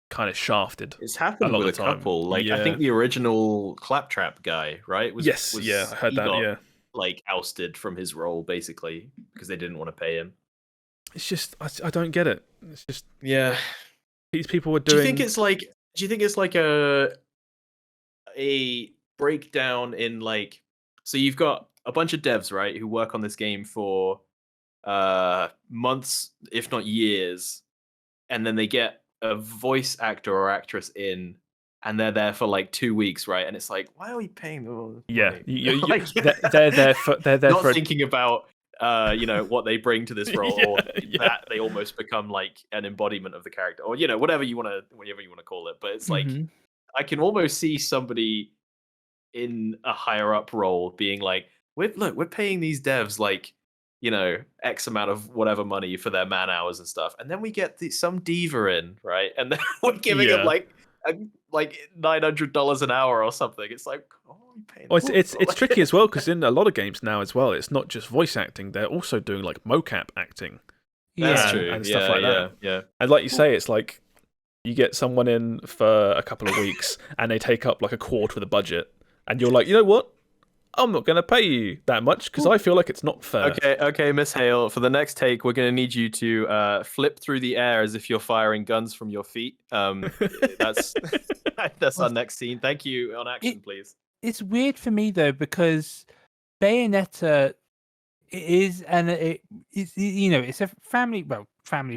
kind of shafted. It's happened with a couple. Like I think the original Claptrap guy, right? I heard that. Like ousted from his role basically because they didn't want to pay him. It's just I don't get it. It's just these people were Do doing. you think it's like a breakdown in like, so you've got a bunch of devs, right, who work on this game for months, if not years, and then they get a voice actor or actress in, and they're there for like 2 weeks, right? And it's like, why are we paying them all this Yeah, money? Like, they're there for not for thinking about what they bring to this role, or that they almost become like an embodiment of the character, or whatever you want to call it. But it's like Mhm. I can almost see somebody in a higher up role being like, we're paying these devs like X amount of whatever money for their man hours and stuff, and then we get some diva in, right? And then we're giving them like $900 an hour or something. It's like, oh, you paying Well, them it's for? tricky as well, because in a lot of games now as well, it's not just voice acting; they're also doing like mocap acting. That's Yeah. true. and stuff like that. Yeah. And like you say, it's like you get someone in for a couple of weeks, and they take up like a quarter of the budget, and you're like, you know what? I'm not going to pay you that much because I feel like it's not fair. Okay, Miss Hale. For the next take, we're going to need you to flip through the air as if you're firing guns from your feet. That's our next scene. Thank you. On action, please. It's weird for me though, because Bayonetta is, and it's it's a family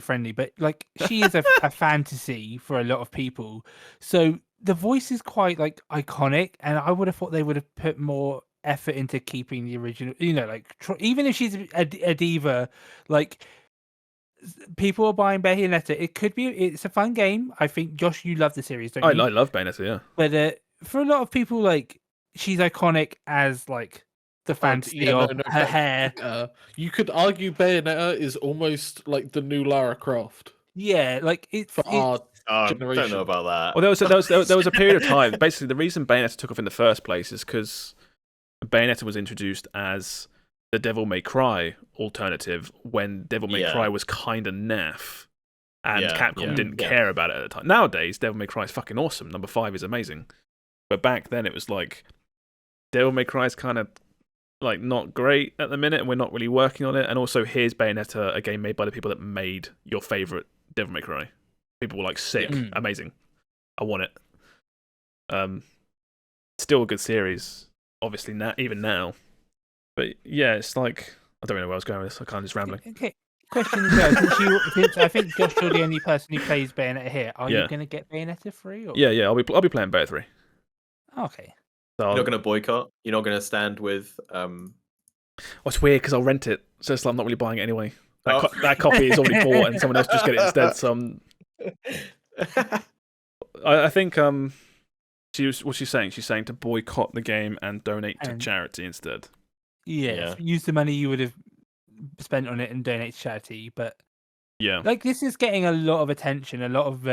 friendly, but like she is a fantasy for a lot of people. So the voice is quite like iconic, and I would have thought they would have put more effort into keeping the original. Even if she's a diva, like people are buying Bayonetta. It's a fun game. I think Josh, you love the series, don't you? I love Bayonetta, yeah. But for a lot of people, like she's iconic as like the fantasy of her hair. You could argue Bayonetta is almost like the new Lara Croft. Yeah, like our generation. Don't know about that. Well, there was a period of time. Basically, the reason Bayonetta took off in the first place is because Bayonetta was introduced as the Devil May Cry alternative when Devil May Cry was kind of naff, and Capcom didn't care about it at the time. Nowadays, Devil May Cry is fucking awesome. Number 5 is amazing, but back then it was like Devil May Cry is kind of like not great at the minute, and we're not really working on it. And also, here's Bayonetta, a game made by the people that made your favorite Devil May Cry. People were like, sick, amazing, I want it. Still a good series, obviously, even now. But yeah, it's like, I don't really know where I was going with this. I kind of just rambling. Okay, question as well. Since I think Josh, you're the only person who plays Bayonetta here. Are you going to get Bayonetta 3? Or? Yeah, I'll be playing Bayonetta 3. Okay. So you're not going to boycott? You're not going to stand with... Well, it's weird because I'll rent it, so it's like I'm not really buying it anyway. That copy is already bought, and someone else just get it instead. So I think what's she saying? She's saying to boycott the game and donate to charity instead. Yeah, use the money you would have spent on it and donate to charity. But like this is getting a lot of attention. A lot of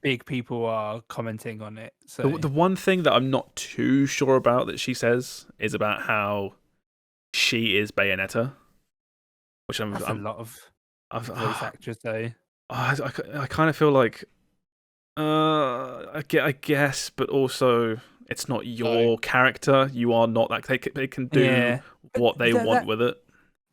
big people are commenting on it. So the one thing that I'm not too sure about that she says is about how she is Bayonetta, which I'm a lot of voice actors though. I kind of feel like I guess, but also it's not your character. You are not that. They can do what they want with it.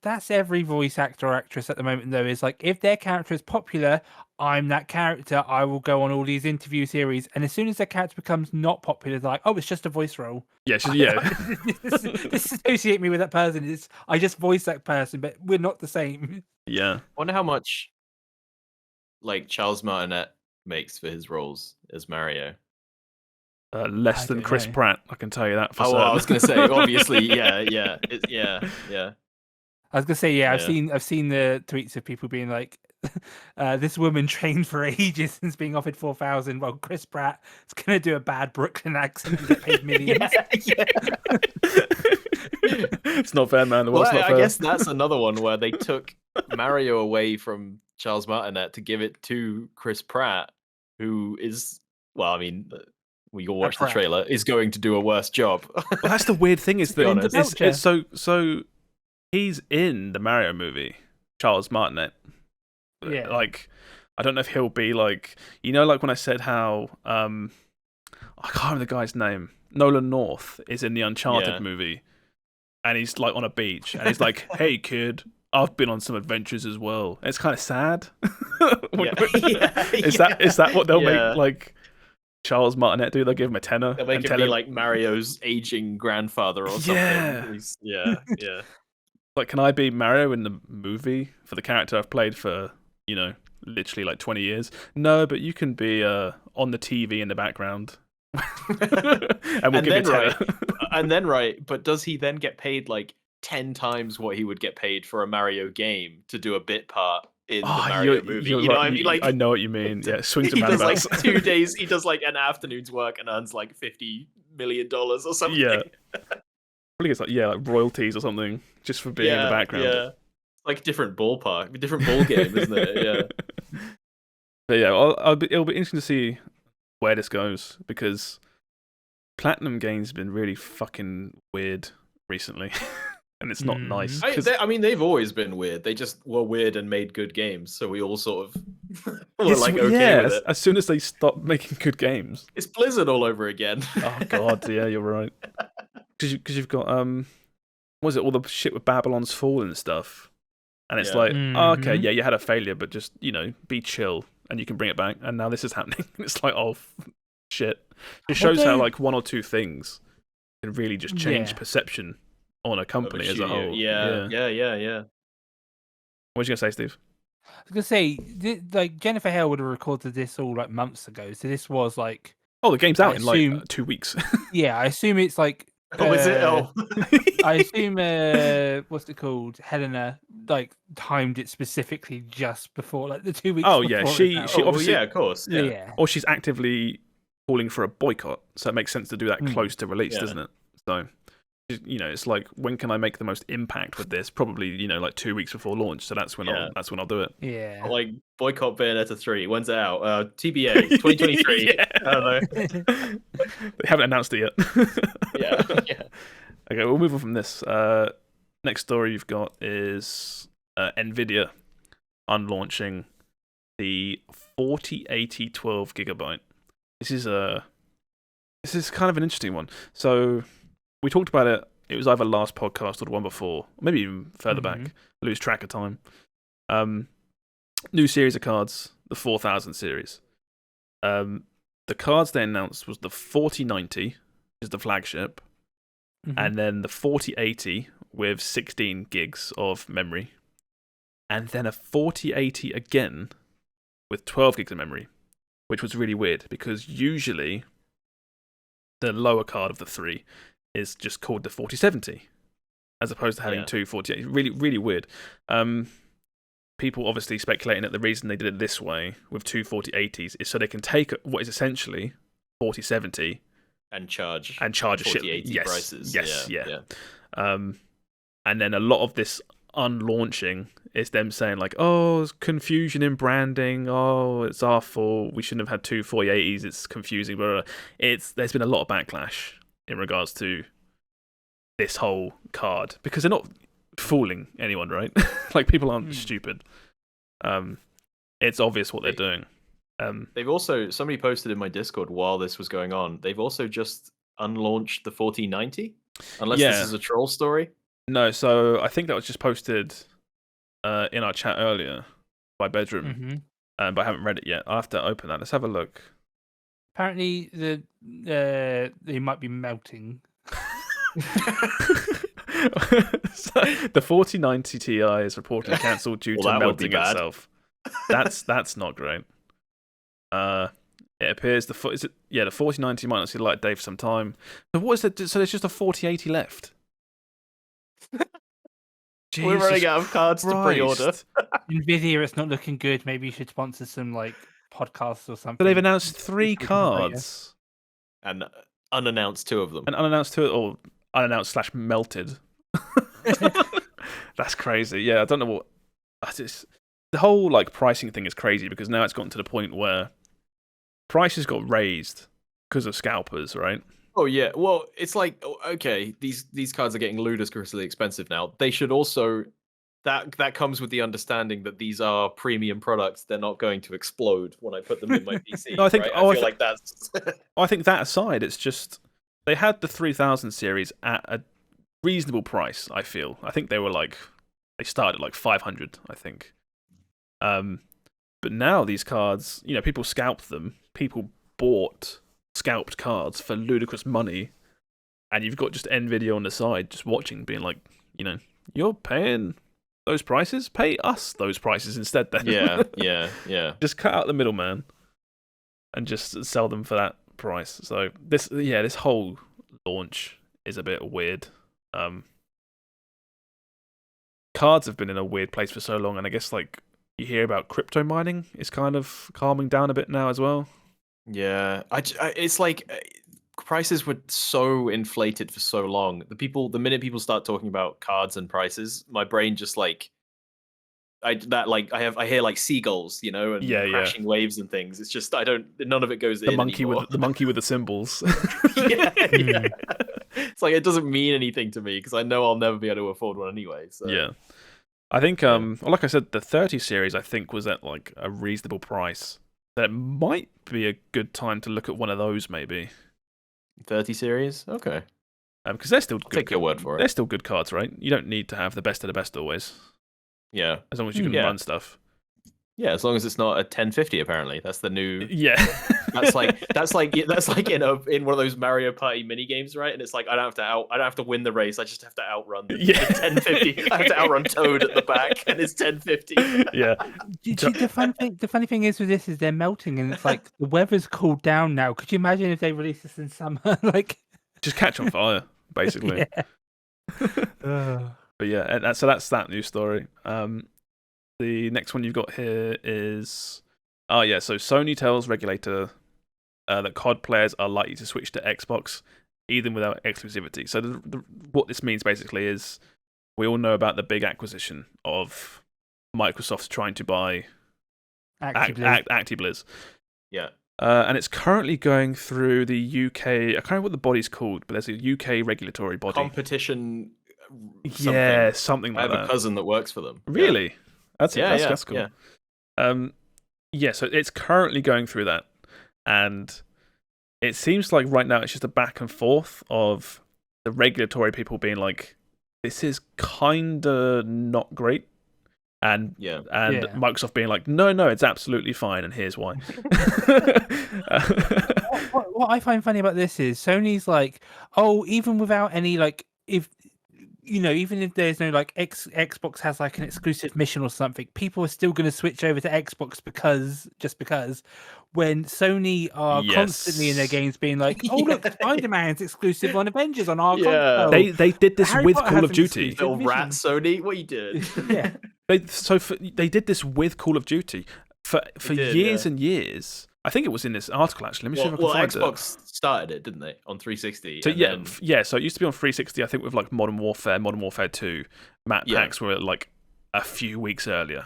That's every voice actor or actress at the moment, though, is like, if their character is popular, I'm that character. I will go on all these interview series. And as soon as their character becomes not popular, they're like, oh, it's just a voice role. Yeah. Disassociate me with that person. I just voice that person, but we're not the same. Yeah. I wonder how much like Charles Martinet makes for his roles as Mario. Less than Chris Pratt, I can tell you that for certain. I was going to say, obviously, yeah. I was gonna say, I've seen the tweets of people being like, "This woman trained for ages and is being offered 4,000." Well, Chris Pratt is gonna do a bad Brooklyn accent and get paid millions. It's not fair, man. Not fair. I guess that's another one where they took Mario away from Charles Martinet to give it to Chris Pratt, who is, well, I mean, we all watch the trailer, is going to do a worse job. Well, that's the weird thing is that it's so. He's in the Mario movie, Charles Martinet. Yeah. Like, I don't know if he'll be like, like when I said how, I can't remember the guy's name. Nolan North is in the Uncharted movie, and he's like on a beach, and he's like, "Hey kid, I've been on some adventures as well." And it's kind of sad. Is that what they'll make like Charles Martinet do? They'll give him a tenner. They'll make him be like Mario's aging grandfather or something. Yeah. Like, can I be Mario in the movie for the character I've played for, literally like 20 years? No, but you can be on the TV in the background and we'll give then, it right, 10. and then right, but does he then get paid like 10 times what he would get paid for a Mario game to do a bit part in the Mario movie? You know what I mean? Like, I know what you mean. Yeah, swings and he does like roundabouts. 2 days. He does like an afternoon's work and earns like $50 million or something. Yeah. Probably gets like royalties or something just for being in the background. Yeah, like different ballpark, different ball game, isn't it? Yeah. But yeah, it'll be interesting to see where this goes because Platinum Games have been really fucking weird recently, and it's not nice. I mean, they've always been weird. They just were weird and made good games, so we all sort of were like okay with it. As soon as they stop making good games, it's Blizzard all over again. Oh god, yeah, you're right. Because you've got what was it all the shit with Babylon's Fall and stuff, and it's like okay, yeah, you had a failure, but just be chill and you can bring it back. And now this is happening. It's like shit. It shows how like one or two things can really just change perception on a company as a whole. Yeah. What was you gonna say, Steve? I was gonna say, like Jennifer Hale would have recorded this all like months ago, so this was like. Oh, the game's out in like 2 weeks. Yeah, I assume it's like. Oh, is it? Oh. I assume what's it called? Helena like timed it specifically just before like the 2 weeks. Oh yeah, she obviously of course. Yeah. Or she's actively calling for a boycott, so it makes sense to do that close to release, doesn't it? So it's like when can I make the most impact with this? Probably like 2 weeks before launch. So that's when I'll do it. Yeah. Like boycott Bayonetta 3. When's it out? TBA 2023. Yeah. I don't know. They haven't announced it yet. Yeah. Okay, we'll move on from this. Next story you've got is NVidea unlaunching the 4080 12GB. This is kind of an interesting one. So we talked about it. It was either last podcast or the one before, maybe even further back. I lose track of time. New series of cards, the 4000 series. The cards they announced was the 4090, which is the flagship, and then the 4080 with 16 gigs of memory, and then a 4080 again with 12 gigs of memory, which was really weird because usually the lower card of the three is just called the 4070 as opposed to having two 4080. Really, really weird. People obviously speculating that the reason they did it this way with two 4080s is so they can take what is essentially 4070 and charge a shit. Yes, prices. Yeah. And then a lot of this unlaunching is them saying like, oh, it's confusion in branding. Oh, it's our fault. We shouldn't have had two 4080s. It's confusing. Blah, blah, blah. There's been a lot of backlash in regards to this whole card because they're not fooling anyone, right? Like people aren't stupid. It's obvious what they're doing. They've also, somebody posted in my Discord while this was going on, they've also just unlaunched the 4090, unless this is a troll story. No, so I think that was just posted in our chat earlier by Bedroom, but I haven't read it yet. I'll have to open that. Let's have a look. Apparently, they might be melting. The 4090 Ti is reportedly cancelled due to melting itself. That's not great. It appears the 4090 might not see the light of day for some time. So what is it? So there's just a 4080 left. We're running out of cards to pre-order. NVidea, it's not looking good. Maybe you should sponsor some like podcasts or something. But they've announced 3 cards. And unannounced 2 of them. And unannounced 2 or unannounced / melted. That's crazy. Yeah, I don't know what. The whole like pricing thing is crazy because now it's gotten to the point where prices got raised because of scalpers, right? Oh yeah. Well, it's like okay, these cards are getting ludicrously expensive now. They should also that comes with the understanding that these are premium products. They're not going to explode when I put them in my PC. No, I think. Right? I feel like that's. I think that aside, it's just they had the 3000 series at a reasonable price. I think they were like they started at like 500. I think. But now these cards, people scalped them. People bought scalped cards for ludicrous money, and you've got just NVidea on the side, just watching, being like, you're paying those prices. Pay us those prices instead. Then, yeah. Just cut out the middleman, and just sell them for that price. So this whole launch is a bit weird. Cards have been in a weird place for so long, and I guess like you hear about crypto mining is kind of calming down a bit now as well. Yeah, it's like prices were so inflated for so long. The minute people start talking about cards and prices, my brain just like I hear like seagulls, you know, and crashing waves and things. It's just none of it goes in anymore. The monkey with the symbols. yeah. It's like it doesn't mean anything to me because I know I'll never be able to afford one anyway. So. Yeah. I think well, like I said, the 30 series I think was at like a reasonable price. That might be a good time to look at one of those maybe. 30 series? Okay. Because they're still good. Take your word for it. They're still good cards, right? You don't need to have the best of the best always. Yeah. As long as you can run stuff. Yeah, as long as it's not a 1050 apparently. That's the new that's like in one of those Mario Party mini games, right? And it's like I don't have to win the race, I just have to outrun the 1050. I have to outrun Toad at the back and it's 1050. Yeah. The funny thing is with this is they're melting and it's like the weather's cooled down now. Could you imagine if they released this in summer? Like just catch on fire, basically. But yeah, so that's that news story. The next one you've got here is, so Sony tells regulator that COD players are likely to switch to Xbox even without exclusivity. So what this means basically is we all know about the big acquisition of Microsoft's trying to buy Acti Blizz. Yeah. And it's currently going through the UK, I can't remember what the body's called, but there's a UK regulatory body. Competition something like that. I have a cousin that works for them. Really? Yeah. That's cool. Yeah. So it's currently going through that, and it seems like right now it's just a back and forth of the regulatory people being like, "This is kinda not great," and Microsoft being like, "No, it's absolutely fine, and here's why." What I find funny about this is Sony's like, "Oh, even without any like if." Even if there's no like Xbox has like an exclusive mission or something, people are still going to switch over to Xbox because when Sony are constantly in their games being like, oh look, Spider-Man's exclusive on Avengers on our console. They did this with Call of Duty. Little rat Sony, what are you doing? Yeah. They did this with Call of Duty for years and years. I think it was in this article actually. Let me see if I can find Xbox started it, didn't they, on 360? So so it used to be on 360. I think with like Modern Warfare 2, map packs were like a few weeks earlier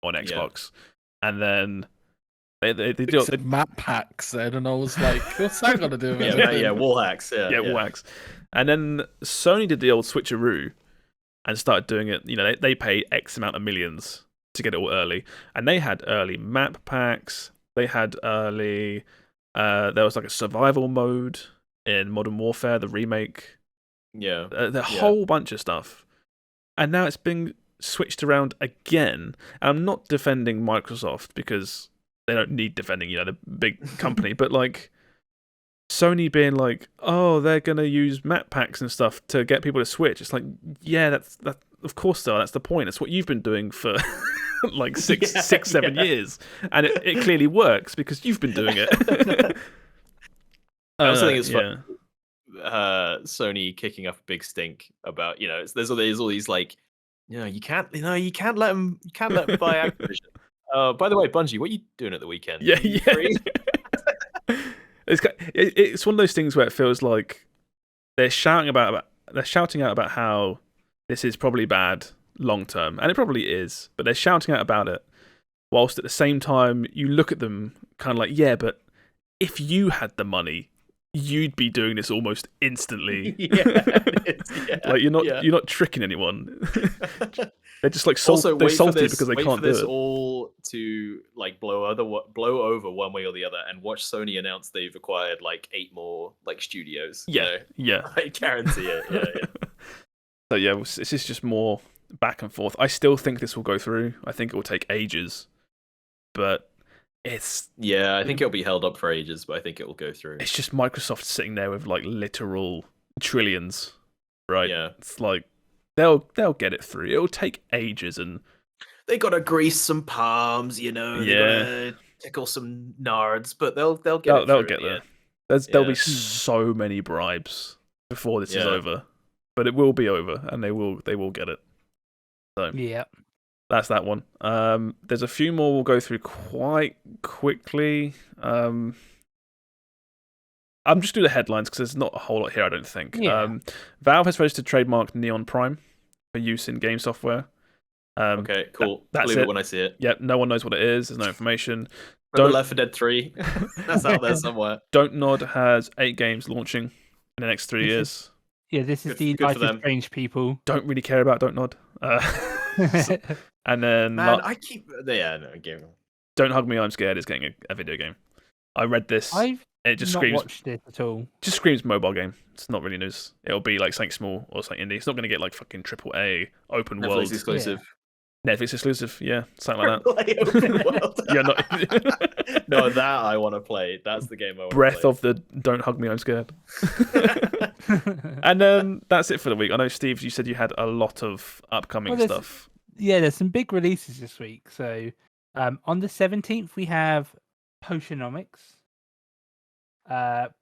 on Xbox, and then they did map packs then, and I was like, what's that got to do with it? Wall hacks, wall hacks, and then Sony did the old switcheroo and started doing it. They pay X amount of millions to get it all early, and they had early map packs. They had early. There was like a survival mode in Modern Warfare, the remake. Yeah, the whole bunch of stuff, and now it's been switched around again. And I'm not defending Microsoft because they don't need defending. The big company, but like Sony being like, oh, they're gonna use map packs and stuff to get people to switch. It's like, that's of course so. That's the point. It's what you've been doing for. Like 7 years, and it clearly works because you've been doing it. I also think it's fun. Sony kicking up a big stink about there's all these like you can't let them buy Activision. By the way, Bungie, what are you doing at the weekend? It's one of those things where it feels like they're shouting out about how this is probably bad long term, and it probably is, but they're shouting out about it whilst at the same time you look at them kind of like, but if you had the money you'd be doing this almost instantly. Like you're not tricking anyone. They're just like they're salty because they can't do it. All to like blow over one way or the other, and watch Sony announce they've acquired like 8 more like studios. I guarantee it. So this is just more back and forth. I still think this will go through. I think it will take ages, but it's I think it'll be held up for ages, but I think it will go through. It's just Microsoft sitting there with like literal trillions, right? Yeah, it's like they'll get it through. It'll take ages, and they gotta grease some palms, they gotta tickle some nards, but they'll get it. They'll get there. There'll be Yeah. so many bribes before this is Yeah. over, but it will be over, and they will get it. So Yeah. that's that one. There's a few more we'll go through quite quickly. I'm just doing the headlines because there's not a whole lot here, I don't think. Yeah. Valve has registered trademark Neon Prime for use in game software. Okay, cool. that's Believe it. it when I see it. Yep, no one knows what it is. There's no information. Remember Left 4 Dead 3? That's out there somewhere. Don't Nod has 8 games launching in the next 3 This is- years. Yeah, this is Good- the good for Life is them. Strange people. Don't really care about Don't Nod. And then Man, I keep. Yeah, no, game. Don't Hug Me, I'm Scared is getting a video game. I read this. I've It just not screams watched it at all. just screams mobile game. It's not really news. It'll be like something small or something indie. It's not going to get like fucking AAA open Netflix world. exclusive. Netflix exclusive, yeah, something like that. Play open world. Yeah, not No, that I want to play. That's the game I want to Breath play. of the Don't Hug Me, I'm Scared. And that's it for the week. I know, Steve, you said you had a lot of upcoming Well, there's- stuff. Yeah, there's some big releases this week. So on the 17th, we have Potionomics,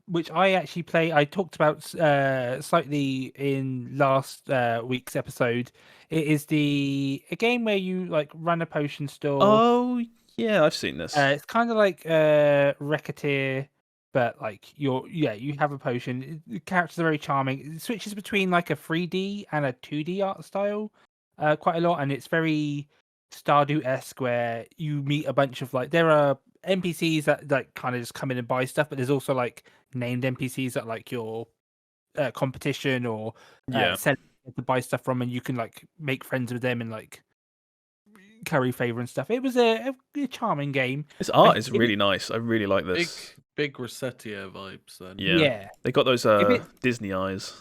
which I actually play. I talked about slightly in last week's episode. It is a game where you like run a potion store. Oh, yeah, I've seen this. It's kind of like Racketeer, but like you have a potion. The characters are very charming. It switches between like a 3D and a 2D art style quite a lot, and it's very Stardew-esque where you meet a bunch of like there are NPCs that like kind of just come in and buy stuff, but there's also like named NPCs that like your competition or Yeah. sell to buy stuff from, and you can like make friends with them and like curry favor and stuff. It was a charming game. This art I- is it- really nice. I really like this. Big Resetio vibes then. Yeah. They got those it- Disney eyes.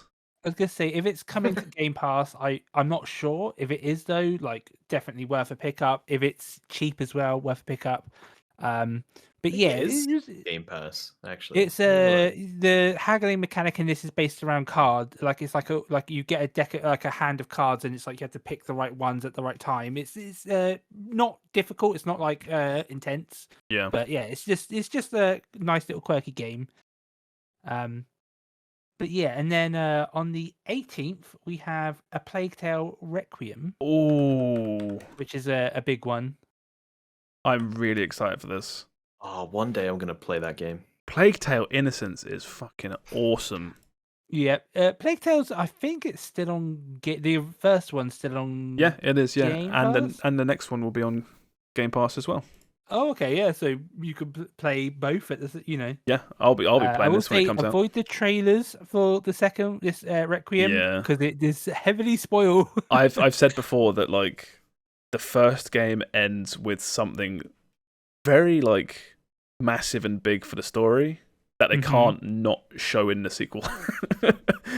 I was gonna say if it's coming to Game Pass, I'm not sure. If it is though, like definitely worth a pickup. If it's cheap as well, worth a pickup. But yeah, It is it's Game Pass, actually. it's the haggling mechanic in this is based around card. Like it's like you get a deck like a hand of cards, and it's like you have to pick the right ones at the right time. It's not difficult. It's not like intense. Yeah. But yeah, it's just a nice little quirky game. But yeah, and then on the 18th we have A Plague Tale Requiem, Oh, which is a big one. I'm really excited for this. Oh, one day I'm gonna play that game. Plague Tale Innocence is fucking awesome. Yeah, Plague Tales. I think it's still on. The first one's still on. Yeah, it is. Yeah, Game and Pass? the next one will be on Game Pass as well. Oh, okay. Yeah, so you could play both at the. Yeah, I'll be I playing will this when say it comes out. avoid the trailers for the second Requiem Yeah. because it is heavily spoiled. I've said before that like the first game ends with something very like massive and big for the story that they Mhm. can't not show in the sequel.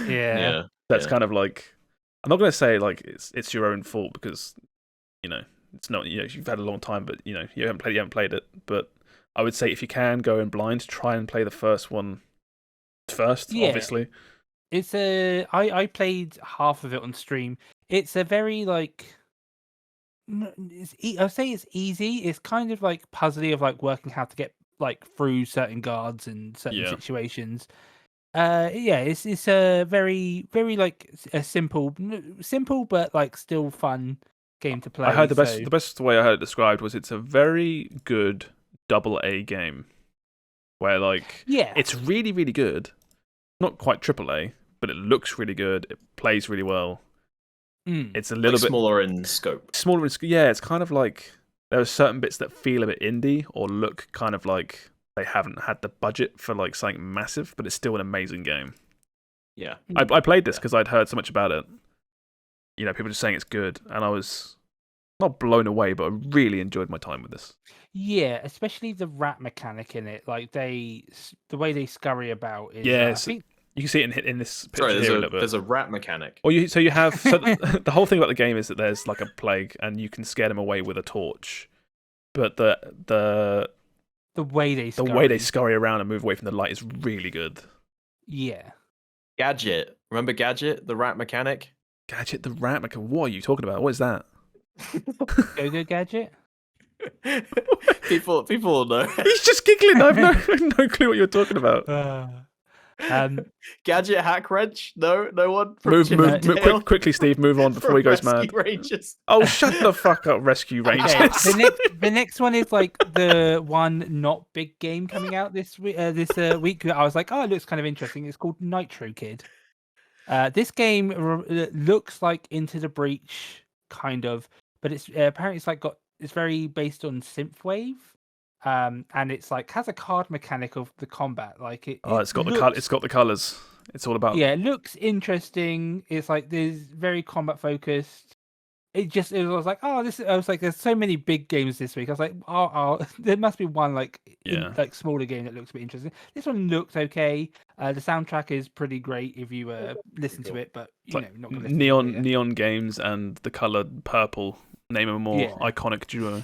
Yeah. That's Yeah. kind of like I'm not gonna say like it's your own fault because you know it's not you've had a long time but you haven't played it, but I would say if you can go in blind, try and play the first one first. Yeah. Obviously, It's I played half of it on stream. It's a very like I'll say it's easy. It's kind of like puzzly of like working how to get like through certain guards and certain Yeah. situations. Yeah, it's a very like a simple but like still fun game to play. I heard so- the best way I heard it described was it's a very good AA game where like Yeah, it's really really good, not quite AAA, but it looks really good. It plays really well. mm, It's a Like little bit smaller in scope. smaller. Yeah, it's kind of like there are certain bits that feel a bit indie or look kind of like they haven't had the budget for like something massive, but it's still an amazing game. Yeah. I played this Yeah. because I'd heard so much about it. People just saying it's good, and I was not blown away, but I really enjoyed my time with this. yeah, especially the rat mechanic in it. Like the way they scurry about is. Yeah, I so- think You can see it in this picture Sorry, here a little bit. there's a rat mechanic. Or you have the whole thing about the game is that there's like a plague and you can scare them away with a torch, but the way they the way they scurry around and move away from the light is really good. yeah. Gadget. Remember Gadget, the rat mechanic? Gadget the rat. What are you talking about? What is that? Go-Go Gadget. people will know. He's just giggling. I have no clue what you're talking about. Gadget hack wrench? No one. From Move, Chip and move, Dale? quickly, Steve. Move on before he goes Rescue mad. Rangers. Oh, shut the fuck up, Rescue Rangers. Okay, the next one is like the one not big game coming out this week. Week I was like, oh, it looks kind of interesting. It's called Nitro Kid. This game looks like Into the Breach, kind of, but it's apparently it's very based on synthwave. And it's like has a card mechanic of the combat. Like it's got the colors. It's all about. Yeah, it looks interesting. It's like there's very combat focused. It was like, I was like, there's so many big games this week. I was like, there must be one like smaller game that looks a bit interesting. This one looks okay. The soundtrack is pretty great if you listen to it, but not gonna listen to it, neon games and the color purple. Name a more iconic duo.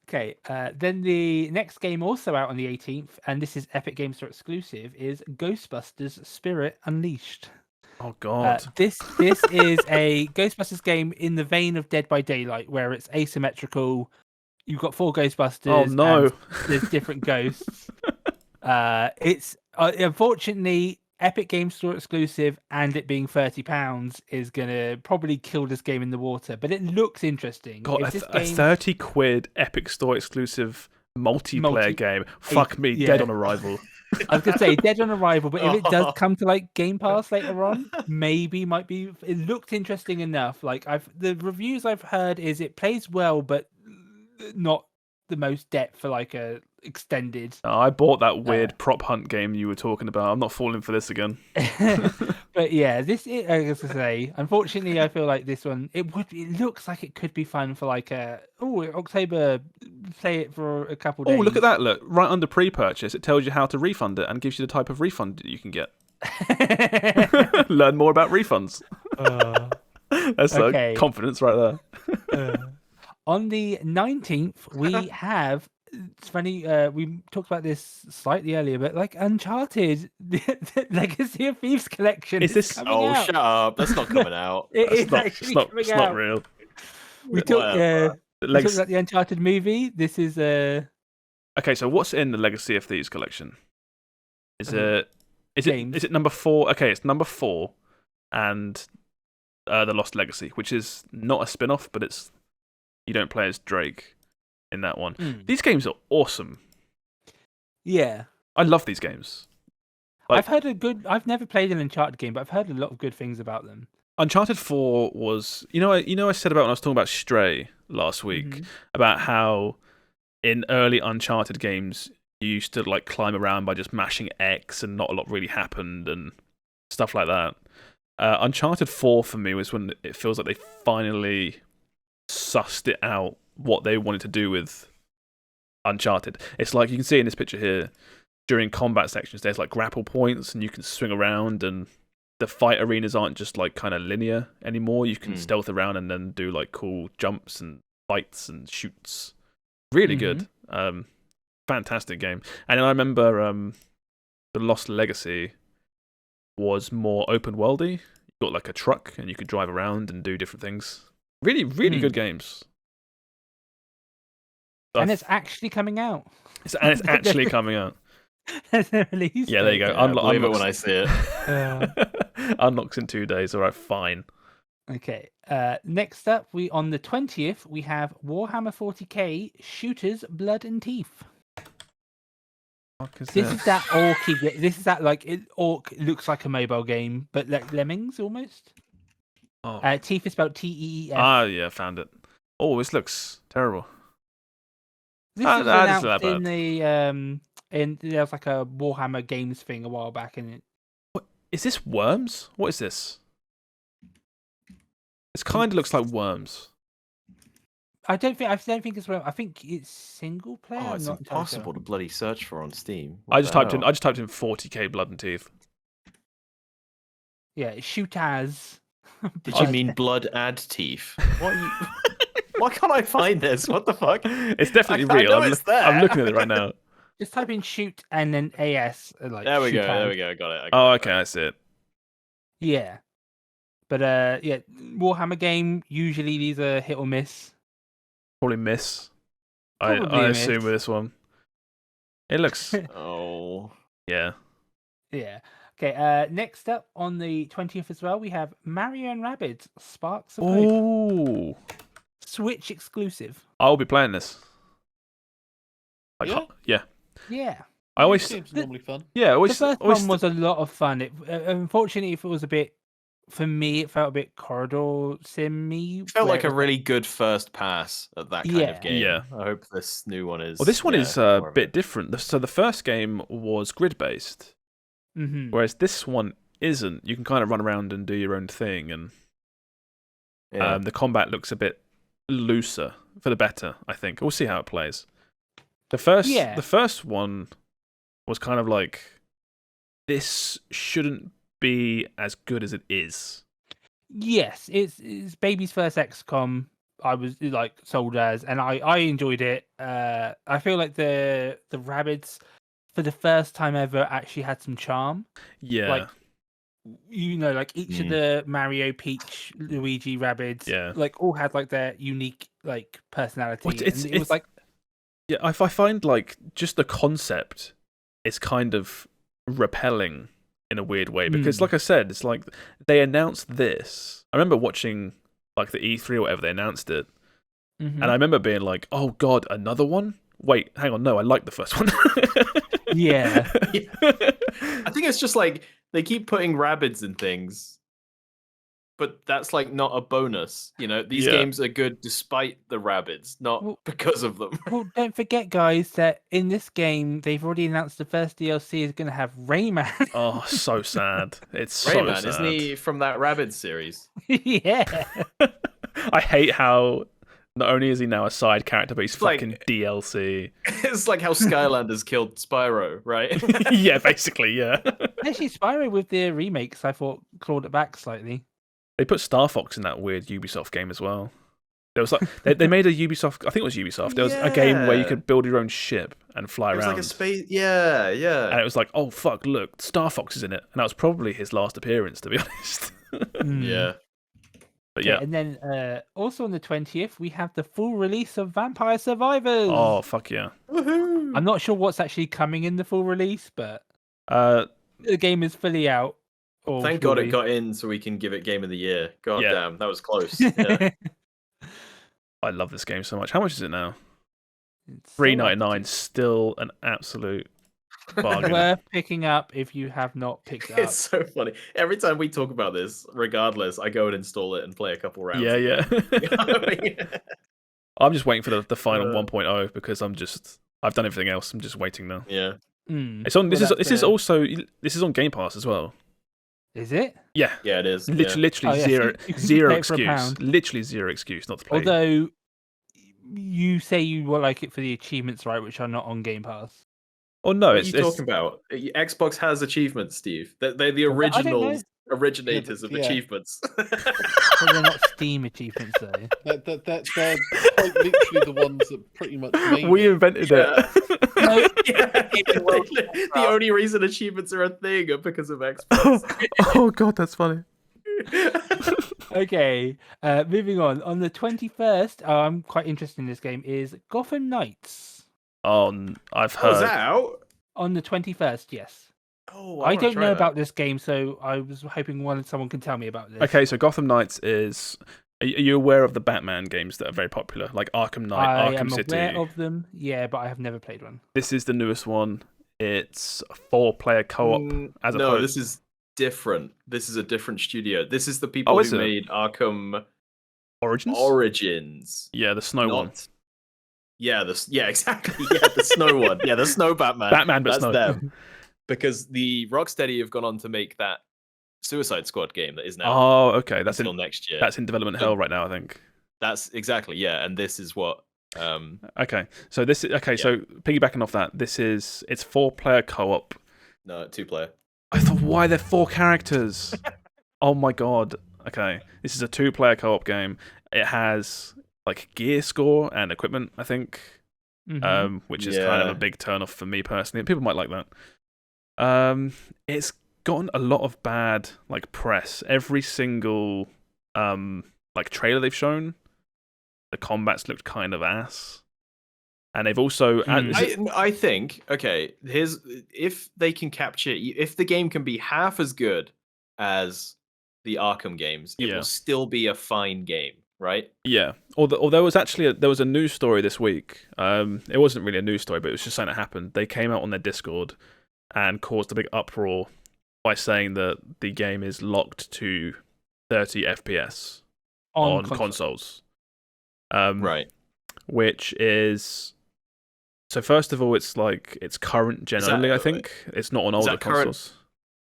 Okay, then the next game also out on the 18th, and this is Epic Games Store exclusive, is Ghostbusters Spirit Unleashed. Oh god! This is a Ghostbusters game in the vein of Dead by Daylight, where it's asymmetrical. You've got 4 Ghostbusters. Oh no! And there's different ghosts. It's unfortunately Epic Games Store exclusive, and it being £30 is gonna probably kill this game in the water. But it looks interesting. God, a £30 Epic Store exclusive multiplayer game. Fuck me, dead on arrival. I was gonna say dead on arrival, but if it does come to like Game Pass later on, maybe might be. It looked interesting enough. Like the reviews I've heard is it plays well, but not the most depth for like a extended. I bought that weird prop hunt game you were talking about. I'm not falling for this again. But yeah, I was gonna say, unfortunately, I feel like this one it looks like it could be fun for like October. Play it for a couple days. Oh, look at that! Look right under pre-purchase, it tells you how to refund it and gives you the type of refund that you can get. Learn more about refunds. That's confidence right there. On the 19th, we have. It's funny. We talked about this slightly earlier, but like Uncharted, the Legacy of Thieves collection. Is this? Oh, out. Shut up! That's not coming out. It's not real. We talked about the Uncharted movie. This is Okay, so what's in the Legacy of Thieves collection? Is it number 4? Okay, it's number 4, and the Lost Legacy, which is not a spin-off, but it's you don't play as Drake in that one. These games are awesome. Yeah, I love these games. I've I've never played an Uncharted game, but I've heard a lot of good things about them. Uncharted 4 was, I said about when I was talking about Stray last week about how in early Uncharted games you used to like climb around by just mashing X and not a lot really happened and stuff like that. Uncharted 4 for me was when it feels like they finally sussed it out what they wanted to do with Uncharted. It's like you can see in this picture here, during combat sections there's like grapple points and you can swing around, and the fight arenas aren't just like kind of linear anymore. You can stealth around and then do like cool jumps and fights and shoots. Really good. Fantastic game. And I remember the Lost Legacy was more open worldy. You got like a truck and you could drive around and do different things. Really, really good games. And it's actually coming out. It's actually coming out. Release yeah, there you go. I believe it when I see it. Unlocks in 2 days. All right, fine. Okay. Next up, on the 20th, we have Warhammer 40k Shooters, Blood and Teeth. This is that orky. This is that like orc looks like a mobile game, but like Lemmings almost. Oh. Teeth is spelled TEEF. Ah, yeah, found it. Oh, this looks terrible. This was announced in the there was like a Warhammer Games thing a while back, and what is this? Worms? What is this? This kind of looks like Worms. I don't think it's Worms. I think it's single player. Oh, it's impossible to bloody search for on Steam. I just typed in 40k Blood and Teeth. Yeah, Shooters. Did you mean Blood and Teeth? What? Why can't I find this? What the fuck? It's definitely real. I'm looking at it right now. Just type in shoot and then AS. Like, there we go. Got it. I see it. Yeah. But yeah, Warhammer game, usually these are hit or miss. Probably miss. Probably I a assume miss. with this one. It looks. Oh. Yeah. Yeah. Okay. Next up on the 20th as well, we have Mario and Rabbids Sparks of Hope, Ooh. Switch exclusive. I'll be playing this. Like, Yeah? yeah. Yeah. I always. Games are normally fun. Yeah. The first one was a lot of fun. It unfortunately, if it was a bit, for me, it felt a bit corridor sim-y. Felt where like it a was really good first pass at that kind Yeah. of game. Yeah. I hope this new one is. Well, this one is more a of bit it. different. So the first game was grid-based, Mhm. whereas this one isn't. You can kind of run around and do your own thing, and Yeah. the combat looks a bit looser for the better, I think. We'll see how it plays. The first one was kind of like, this shouldn't be as good as it is. Yes, it's baby's first XCOM. I was like sold as, and I enjoyed it. I feel like the Rabbids for the first time ever actually had some charm. Yeah. Like, like each of the Mario, Peach, Luigi, Rabbids, Yeah. like all had like their unique like personality. Well, and it was like, yeah, I find like just the concept is kind of repelling in a weird way because, like I said, it's like they announced this. I remember watching like the E3 or whatever they announced it, and I remember being like, "Oh God, another one? Wait, hang on, no, I like the first one." yeah. I think it's just like they keep putting Rabbids in things, but that's like not a bonus. These Yeah. games are good despite the Rabbids, not Well- because of them. Well, don't forget, guys, that in this game they've already announced the first DLC is going to have Rayman. Oh, so sad. It's so Rayman, sad. isn't he from that Rabbids series? Yeah. I hate how not only is he now a side character, but he's It's like- fucking DLC. It's like how Skylanders killed Spyro, right? Yeah, basically, yeah. Actually, Spyro with the remakes, I thought clawed it back slightly. They put Star Fox in that weird Ubisoft game as well. There was like they made a Ubisoft. I think it was Ubisoft. There was a game where you Yeah. could build your own ship and fly It was around. like a space. Yeah, And yeah. it was like, oh fuck, look, Star Fox is in it, and that was probably his last appearance, to be honest. Mm. Yeah. But Okay, yeah, and then also on the 20th, we have the full release of Vampire Survivors. oh fuck yeah. Woohoo! I'm not sure what's actually coming in the full release, but Uh, the game is fully out. Or Thank God will it be. got in so we can give it Game of the Year. God Yeah. damn, that was close. Yeah. I love this game so much. How much is it now? It's so $3.99, still an absolute bargain. worth picking up if you have not picked it up. It's so funny. Every time we talk about this, regardless, I go and install it and play a couple rounds. Yeah, yeah. again. I'm just waiting for the final Uh. 1.0 because I've done everything else. I'm just waiting now. Yeah. Mm. It's on. This Well, is also on Game Pass as well. Is it? Yeah, Yeah, it is. yeah. literally Oh, yeah, zero so you can zero play it for excuse. £1. Literally zero excuse not to play. Although you say you will like it for the achievements, right, which are not on Game Pass. Oh no, What are it's you talking about? Xbox has achievements, Steve. They're the I don't know. originators of Yeah. achievements. But they're not Steam achievements, though. They're quite literally the ones that pretty much made we it. invented Yeah. it. The only reason achievements are a thing are because of Xbox. Oh god, that's funny. Okay, moving on. On the 21st, I'm quite interested in this game, is Gotham Knights. I've Oh, is heard. that out? On the 21st, yes. Oh, I don't know about this game, so I was hoping someone can tell me about this. Okay, so Gotham Knights is. Are you aware of the Batman games that are very popular, like Arkham Knight, I Arkham am City? aware of them, yeah, but I have never played one. This is the newest one. It's a 4-player co-op. As no, opposed... this is different. This is a different studio. This is the people Oh, is who it? made Arkham Origins. Origins. Yeah, the snow one. Not- Yeah, exactly. Yeah, the snow one. Yeah, the snow Batman. Batman, but That's snow. them. Because the Rocksteady have gone on to make that Suicide Squad game that is now Oh, okay. That's until in next year. that's in development hell right now, I think. That's exactly, yeah. And this is what Okay, so this is okay. So piggybacking off that, it's 4-player co-op. no, 2-player. I thought, why they're 4 characters? Oh my god. Okay, this is a 2-player co-op game. It has like gear score and equipment, I think, Mhm. which is kind of Yeah. a big turn off for me personally. People might like that. It's gotten a lot of bad like press. Every single like trailer they've shown the combats looked kind of ass. And they've also I think if they can capture, if the game can be half as good as the Arkham games, it will still be a fine game, right? Yeah. Although there was actually there was a news story this week. It wasn't really a news story, but it was just something that happened. They came out on their Discord and caused a big uproar by saying that the game is locked to 30 FPS on consoles. Right. Which is... So first of all, it's current gen only, I think. It's not on older consoles.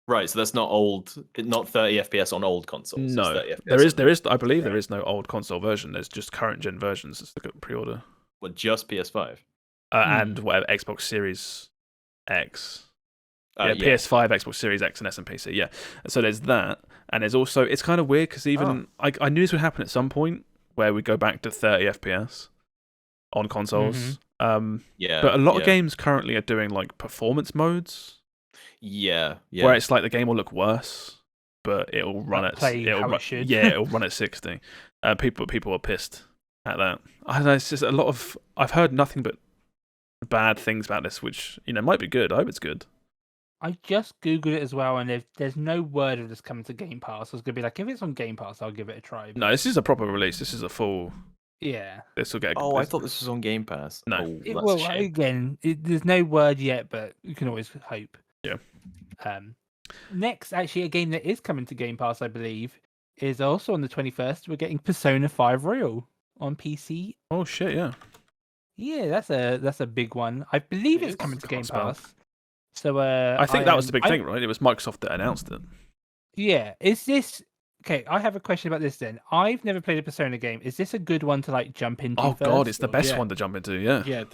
Right, so that's not 30 FPS on old consoles. No, there is. I believe there is no old console version. There's just current gen versions. It's the pre-order. Well, just PS5 and whatever Xbox Series X. PS5, Xbox Series X, and PC. Yeah. So there's that, and there's also it's kind of weird because even I knew this would happen at some point where we go back to 30 FPS on consoles. But a lot of games currently are doing like performance modes. Yeah. Where it's like the game will look worse, but it'll run at it'll run at 60. People are pissed at that. I don't know. It's just a lot of. I've heard nothing but bad things about this, which might be good. I hope it's good. I just googled it as well, and there's no word of this coming to Game Pass. I was gonna be like, if it's on Game Pass, I'll give it a try. No, this is a proper release. This is a full. Yeah. This will get. I thought this was on Game Pass. No. There's no word yet, but you can always hope. Yeah. Next, actually, a game that is coming to Game Pass, I believe, is also on the 21st. We're getting Persona 5 Royal on PC. Oh shit! Yeah. Yeah, that's a big one. I believe it's coming to Game Pass. So I think that was the big thing, right? It was Microsoft that announced it. Yeah. Is this okay? I have a question about this. Then I've never played a Persona game. Is this a good one to like jump into? Oh god, it's the best one to jump into. Yeah. Yeah.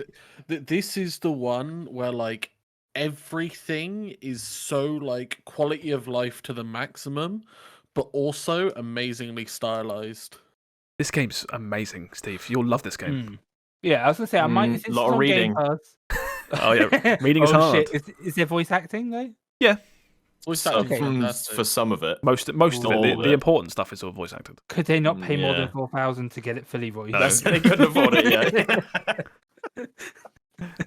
This is the one where like everything is so like quality of life to the maximum, but also amazingly stylized. This game's amazing, Steve. You'll love this game. Yeah, I was gonna say I might. A lot of reading. Oh yeah, reading is hard. Shit. Is there voice acting though? Yeah, voice acting for some of it. Most of it. The important stuff is all voice acted. Could they not pay more than 4,000 to get it fully voiced? No. They couldn't afford it yet.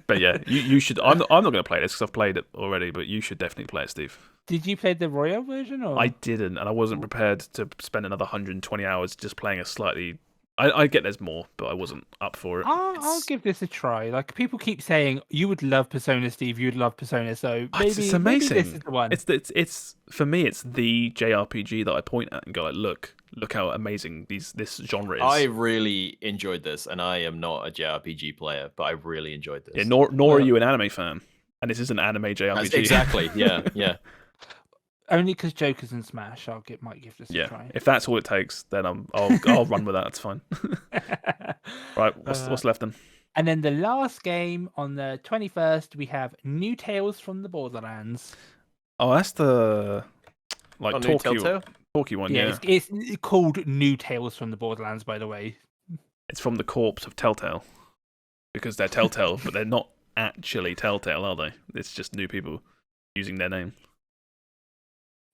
But yeah, you should. I'm not going to play this because I've played it already. But you should definitely play it, Steve. Did you play the Royal version? Or I didn't, and I wasn't prepared to spend another 120 hours just playing a slightly. I get there's more, but I wasn't up for it. I'll give this a try. Like people keep saying, you would love Persona, Steve. You'd love Persona. So maybe it's amazing. Maybe this is the one. It's for me. It's the JRPG that I point at and go like, look how amazing this genre is. I really enjoyed this, and I am not a JRPG player, but I really enjoyed this. Yeah, nor are you an anime fan, and this is an anime JRPG. Exactly. Yeah. Only because Joker's in Smash, might give this a try. If that's all it takes, then I'll run with that. It's fine. Right, what's left then? And then the last game on the 21st, we have New Tales from the Borderlands. Oh, that's the talky one. Yeah, it's called New Tales from the Borderlands, by the way. It's from the corpse of Telltale because they're Telltale, but they're not actually Telltale, are they? It's just new people using their name.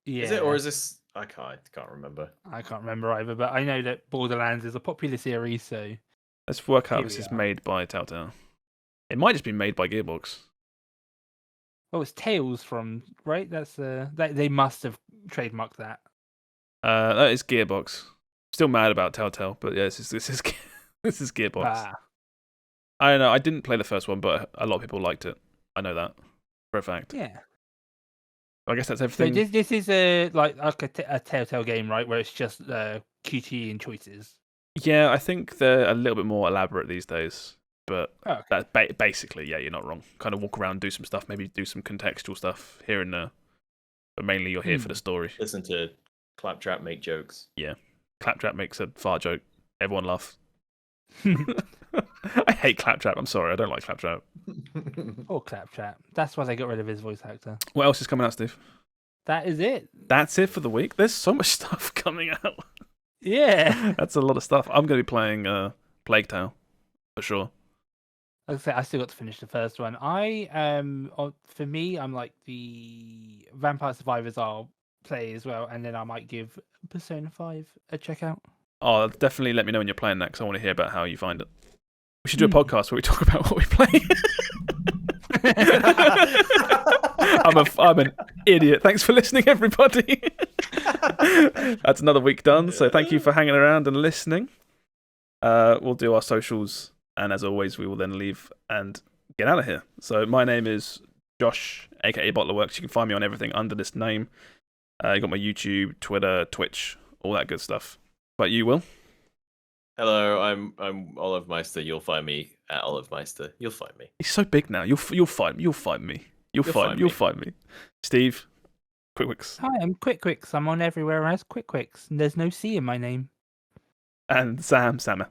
Yeah. Is it, or is this? I can't remember. I can't remember either, but I know that Borderlands is a popular series, so let's work out if this is made by Telltale. It might just be made by Gearbox. Oh, it's Tales from, right? That's they must have trademarked that. That is Gearbox. Still mad about Telltale, but yeah, this is Gearbox. I don't know. I didn't play the first one, but a lot of people liked it. I know that for a fact. Yeah. I guess that's everything. So this is a Telltale game, right? Where it's just QTE and choices. Yeah, I think they're a little bit more elaborate these days. But that basically, yeah, you're not wrong. Kind of walk around, do some stuff, maybe do some contextual stuff here and there. But mainly you're here for the story. Listen to Claptrap make jokes. Yeah. Claptrap makes a fart joke. Everyone laughs. I hate Claptrap. I'm sorry, I don't like Claptrap. Oh, Claptrap. That's why they got rid of his voice actor. What else is coming out, Steve? That is it. That's it for the week? There's so much stuff coming out. Yeah. That's a lot of stuff. I'm going to be playing Plague Tale, for sure. Like I say, I still got to finish the first one. For me, I'm like the Vampire Survivors I'll play as well, and then I might give Persona 5 a check out. Oh, definitely let me know when you're playing that because I want to hear about how you find it. We should do a podcast where we talk about what we play. I'm an idiot. Thanks for listening, everybody. That's another week done. So thank you for hanging around and listening. We'll do our socials, and as always, we will then leave and get out of here. So my name is Josh, aka BottlerWorks. You can find me on everything under this name. You got my YouTube, Twitter, Twitch, all that good stuff. But you, Will? Hello, I'm Olive Meister. You'll find me at Olive Meister. You'll find me. He's so big now. You'll find me. You'll find me. Steve, Quikwix. Hi, I'm Quikwix. I'm on everywhere as Quikwix, and there's no C in my name. And Sammeh.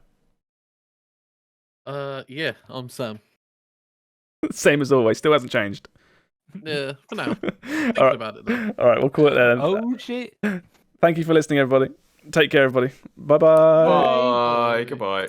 Yeah, I'm Sam. Same as always. Still hasn't changed. Yeah, for now. Thinking All right. about it though. All right, we'll call it there then. Oh shit! Thank you for listening, everybody. Take care, everybody. Bye-bye. Bye. Goodbye.